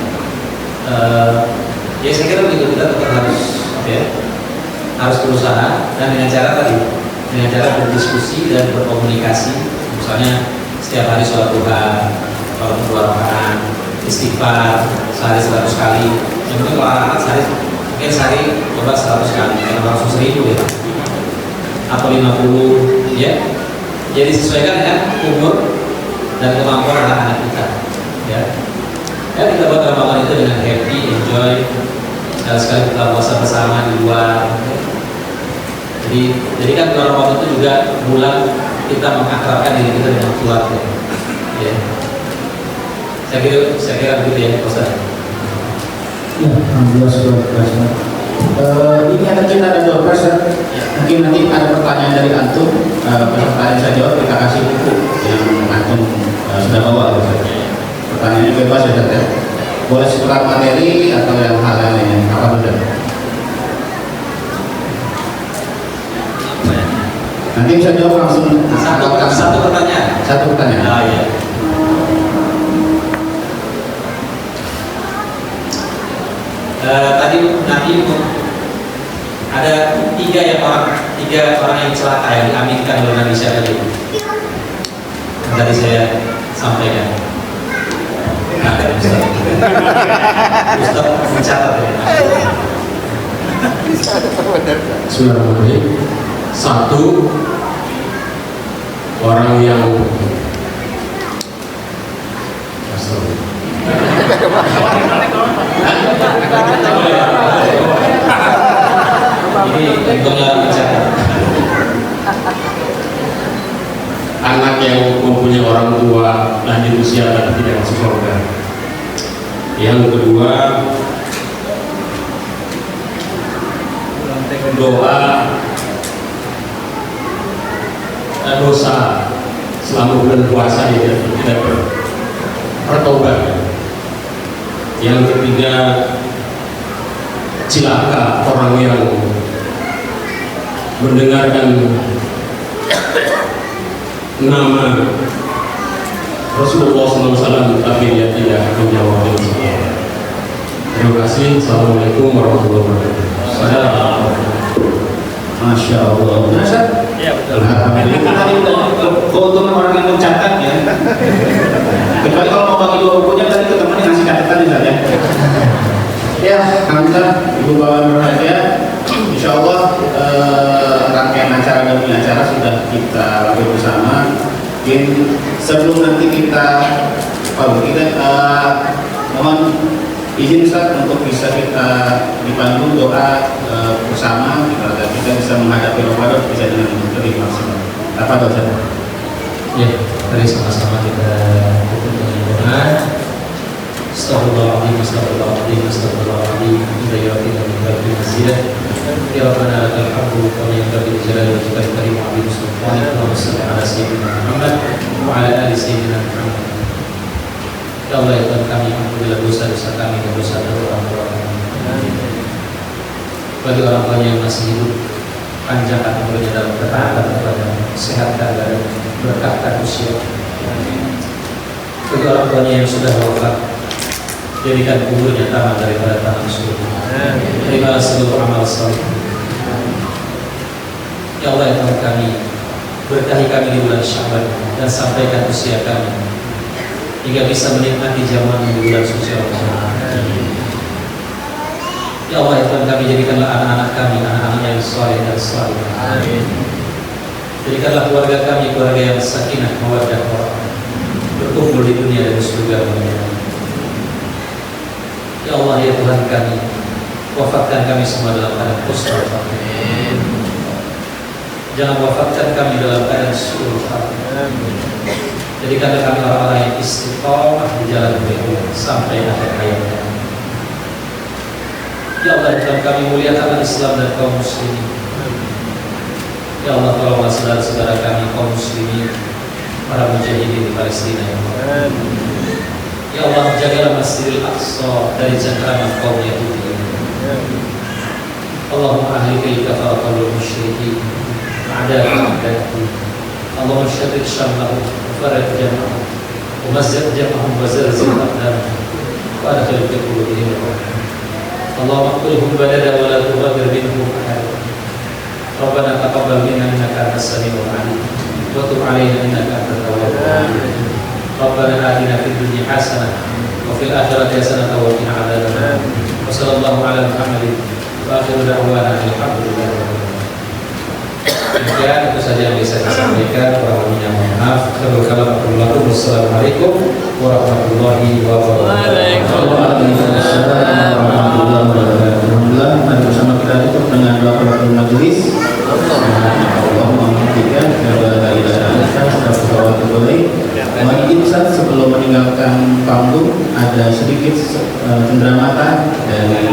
Ya saya kira begitu, kita tetap harus berusaha dan dengan cara berdiskusi dan berkomunikasi. Misalnya setiap hari sholat duha, kalau 2 rakaat, istighfar sehari 100 kali. Yang penting kalau anak-anak sehari coba 100 kali, kalau langsung 1000 ya, atau 50 ya. Jadi sesuaikan dengan umur dan kemampuan anak-anak kita. Ya, kita buat Ramadan itu dengan happy, enjoy. Sekali kita puasa bersama di luar. Jadi kan bulan Ramadan itu juga bulan kita mengakrabkan diri kita dengan keluarga. Ya. Saya kira begitu ya, Ustaz. Ya, alhamdulillah sudah berhasil. Ini kita ada 2 persen. Mungkin nanti ada pertanyaan dari antum. Pertanyaan saya jawab, kita kasih buku yang antum sudah bawa. Pertanyaannya bebas ya, Ustaz ya. Boleh seputar materi atau yang hal lainnya, apa saja. Nanti bisa jawab langsung. Satu pertanyaan. Satu pertanyaan. Ah, iya. Tadi ada 3 orang yang celaka yang diaminkan oleh Nabi siapa itu? Tadi saya sampaikan. Nah, ada Ustaz mencatat ya. Bismillahirrahmanirrahim. 1, orang yang Ini tentunya bicara. Anak yang mempunyai orang tua lanjut usia tapi tidak masuk surga. Yang kedua, doa dosa selama bulan puasa tidak bertobat. Yang ketiga, cilaka orang yang mendengarkan nama Rasulullah SAW tapi dia tidak menjawab dengan salat. Terima kasih. Assalamualaikum warahmatullahi wabarakatuh. Masya Allah. Masa? Iya betul. Alhamdulillah. Tadi udah keuntungan orang yang mencatat ya. Kecuali kalau mau bagi 2 bukunya tadi ke temannya ngasih catatan misalnya. Ya, Hamzah, Ibu Bapak berbahagia. Insya Allah rangkaian acara demi acara sudah kita lakukan bersama. Mungkin sebelum nanti kita mohon izin Ustaz untuk bisa kita dipandu doa bersama agar kita bisa menghadapi Ramadan bisa dengan lebih maksimal. Apa doa? Ya, mari sama-sama kita tutup dengan doa. Astagfirullahaladzim, astagfirullahaladzim, astagfirullahaladzim. Kita yakin dan kita berhasil. Ya Rabbana lakal hamdu wa yang bil jalali wal ikram karim wa bil sultan. Allahumma shalli ala sayyidina Muhammad wa ala ali sayyidina Muhammad. Ya Allah, ya Tuhan kami, ampunilah dosa-dosa kami dan dosa orang tua kami. Bagi orang tua yang masih hidup, panjangkan umurnya dalam ketaatan kepada, sehatkan dan berkahkan usia. Bagi orang tuanya yang sudah wafat, jadikan kuburnya taman daripada taman surga. Terimalah seluruh amal saleh. Ya Allah, ya Tuhan kami, berkahi kami di bulan Sya'ban dan sampaikan usia kami hingga bisa menikmati zaman di bulan suci Ramadan. Ya Allah, ya Tuhan kami, jadikanlah anak-anak kami anak-anak yang saleh dan salihah. Jadikanlah keluarga kami keluarga yang sakinah, mawaddah, warahmah, berkumpul di dunia dan di surga. Ya Allah, ya Tuhan kami, wafatkan kami semua dalam keadaan husnul khatimah. Jangan wafatkan kami dalam keadaan su'ul khatimah. Jadikanlah kami orang-orang yang istiqomah di jalan beliau sampai akhir hayat kami. Ya Allah, ya Tuhan kami, muliakanlah Islam dan kaum muslimin. Ya Allah, tolonglah saudara-saudara kami kaum muslimin, para mujahidin di Palestina. Ya Allah, ya Allah, jagalah Masjidil Aqsa dari cengkraman kaum Yahudi. Allahumma ahlikil kafaratal musyrikin a'da'akum. Allahumma syaddid syamlahum wa farrij jam'ahum wa mazzaq jam'ahum wa zalzil aqdamahum wa adkhil fi qulubihim ar-rahmah. Allahumma qulhum badada wa la tughadir minhum ahad. Rabbana taqabbal minna innaka antas samiul alim wa tub 'alaina innaka antat tawwabur rahim. Rabbana atina fid dunya hasanah wa fil akhirati hasanah wa qina adzabannar. Wa sallallahu ala Muhammadin wa akhiru da'wana alhamdulillahi rabbil alamin. Demikian itu saja yang bisa saya sampaikan. Kurang lebihnya mohon maaf. Wassalamualaikum warahmatullahi wabarakatuh. Waalaikumsalam warahmatullahi wabarakatuh. Alhamdulillah, mari bersama kita tutup dengan doa penutup majelis. Allahumma muhtikan la ilaha illa anta astaghfiruka wa atubu ilaik. Mohon izin sebelum meninggalkan panggung ada sedikit cenderamata dari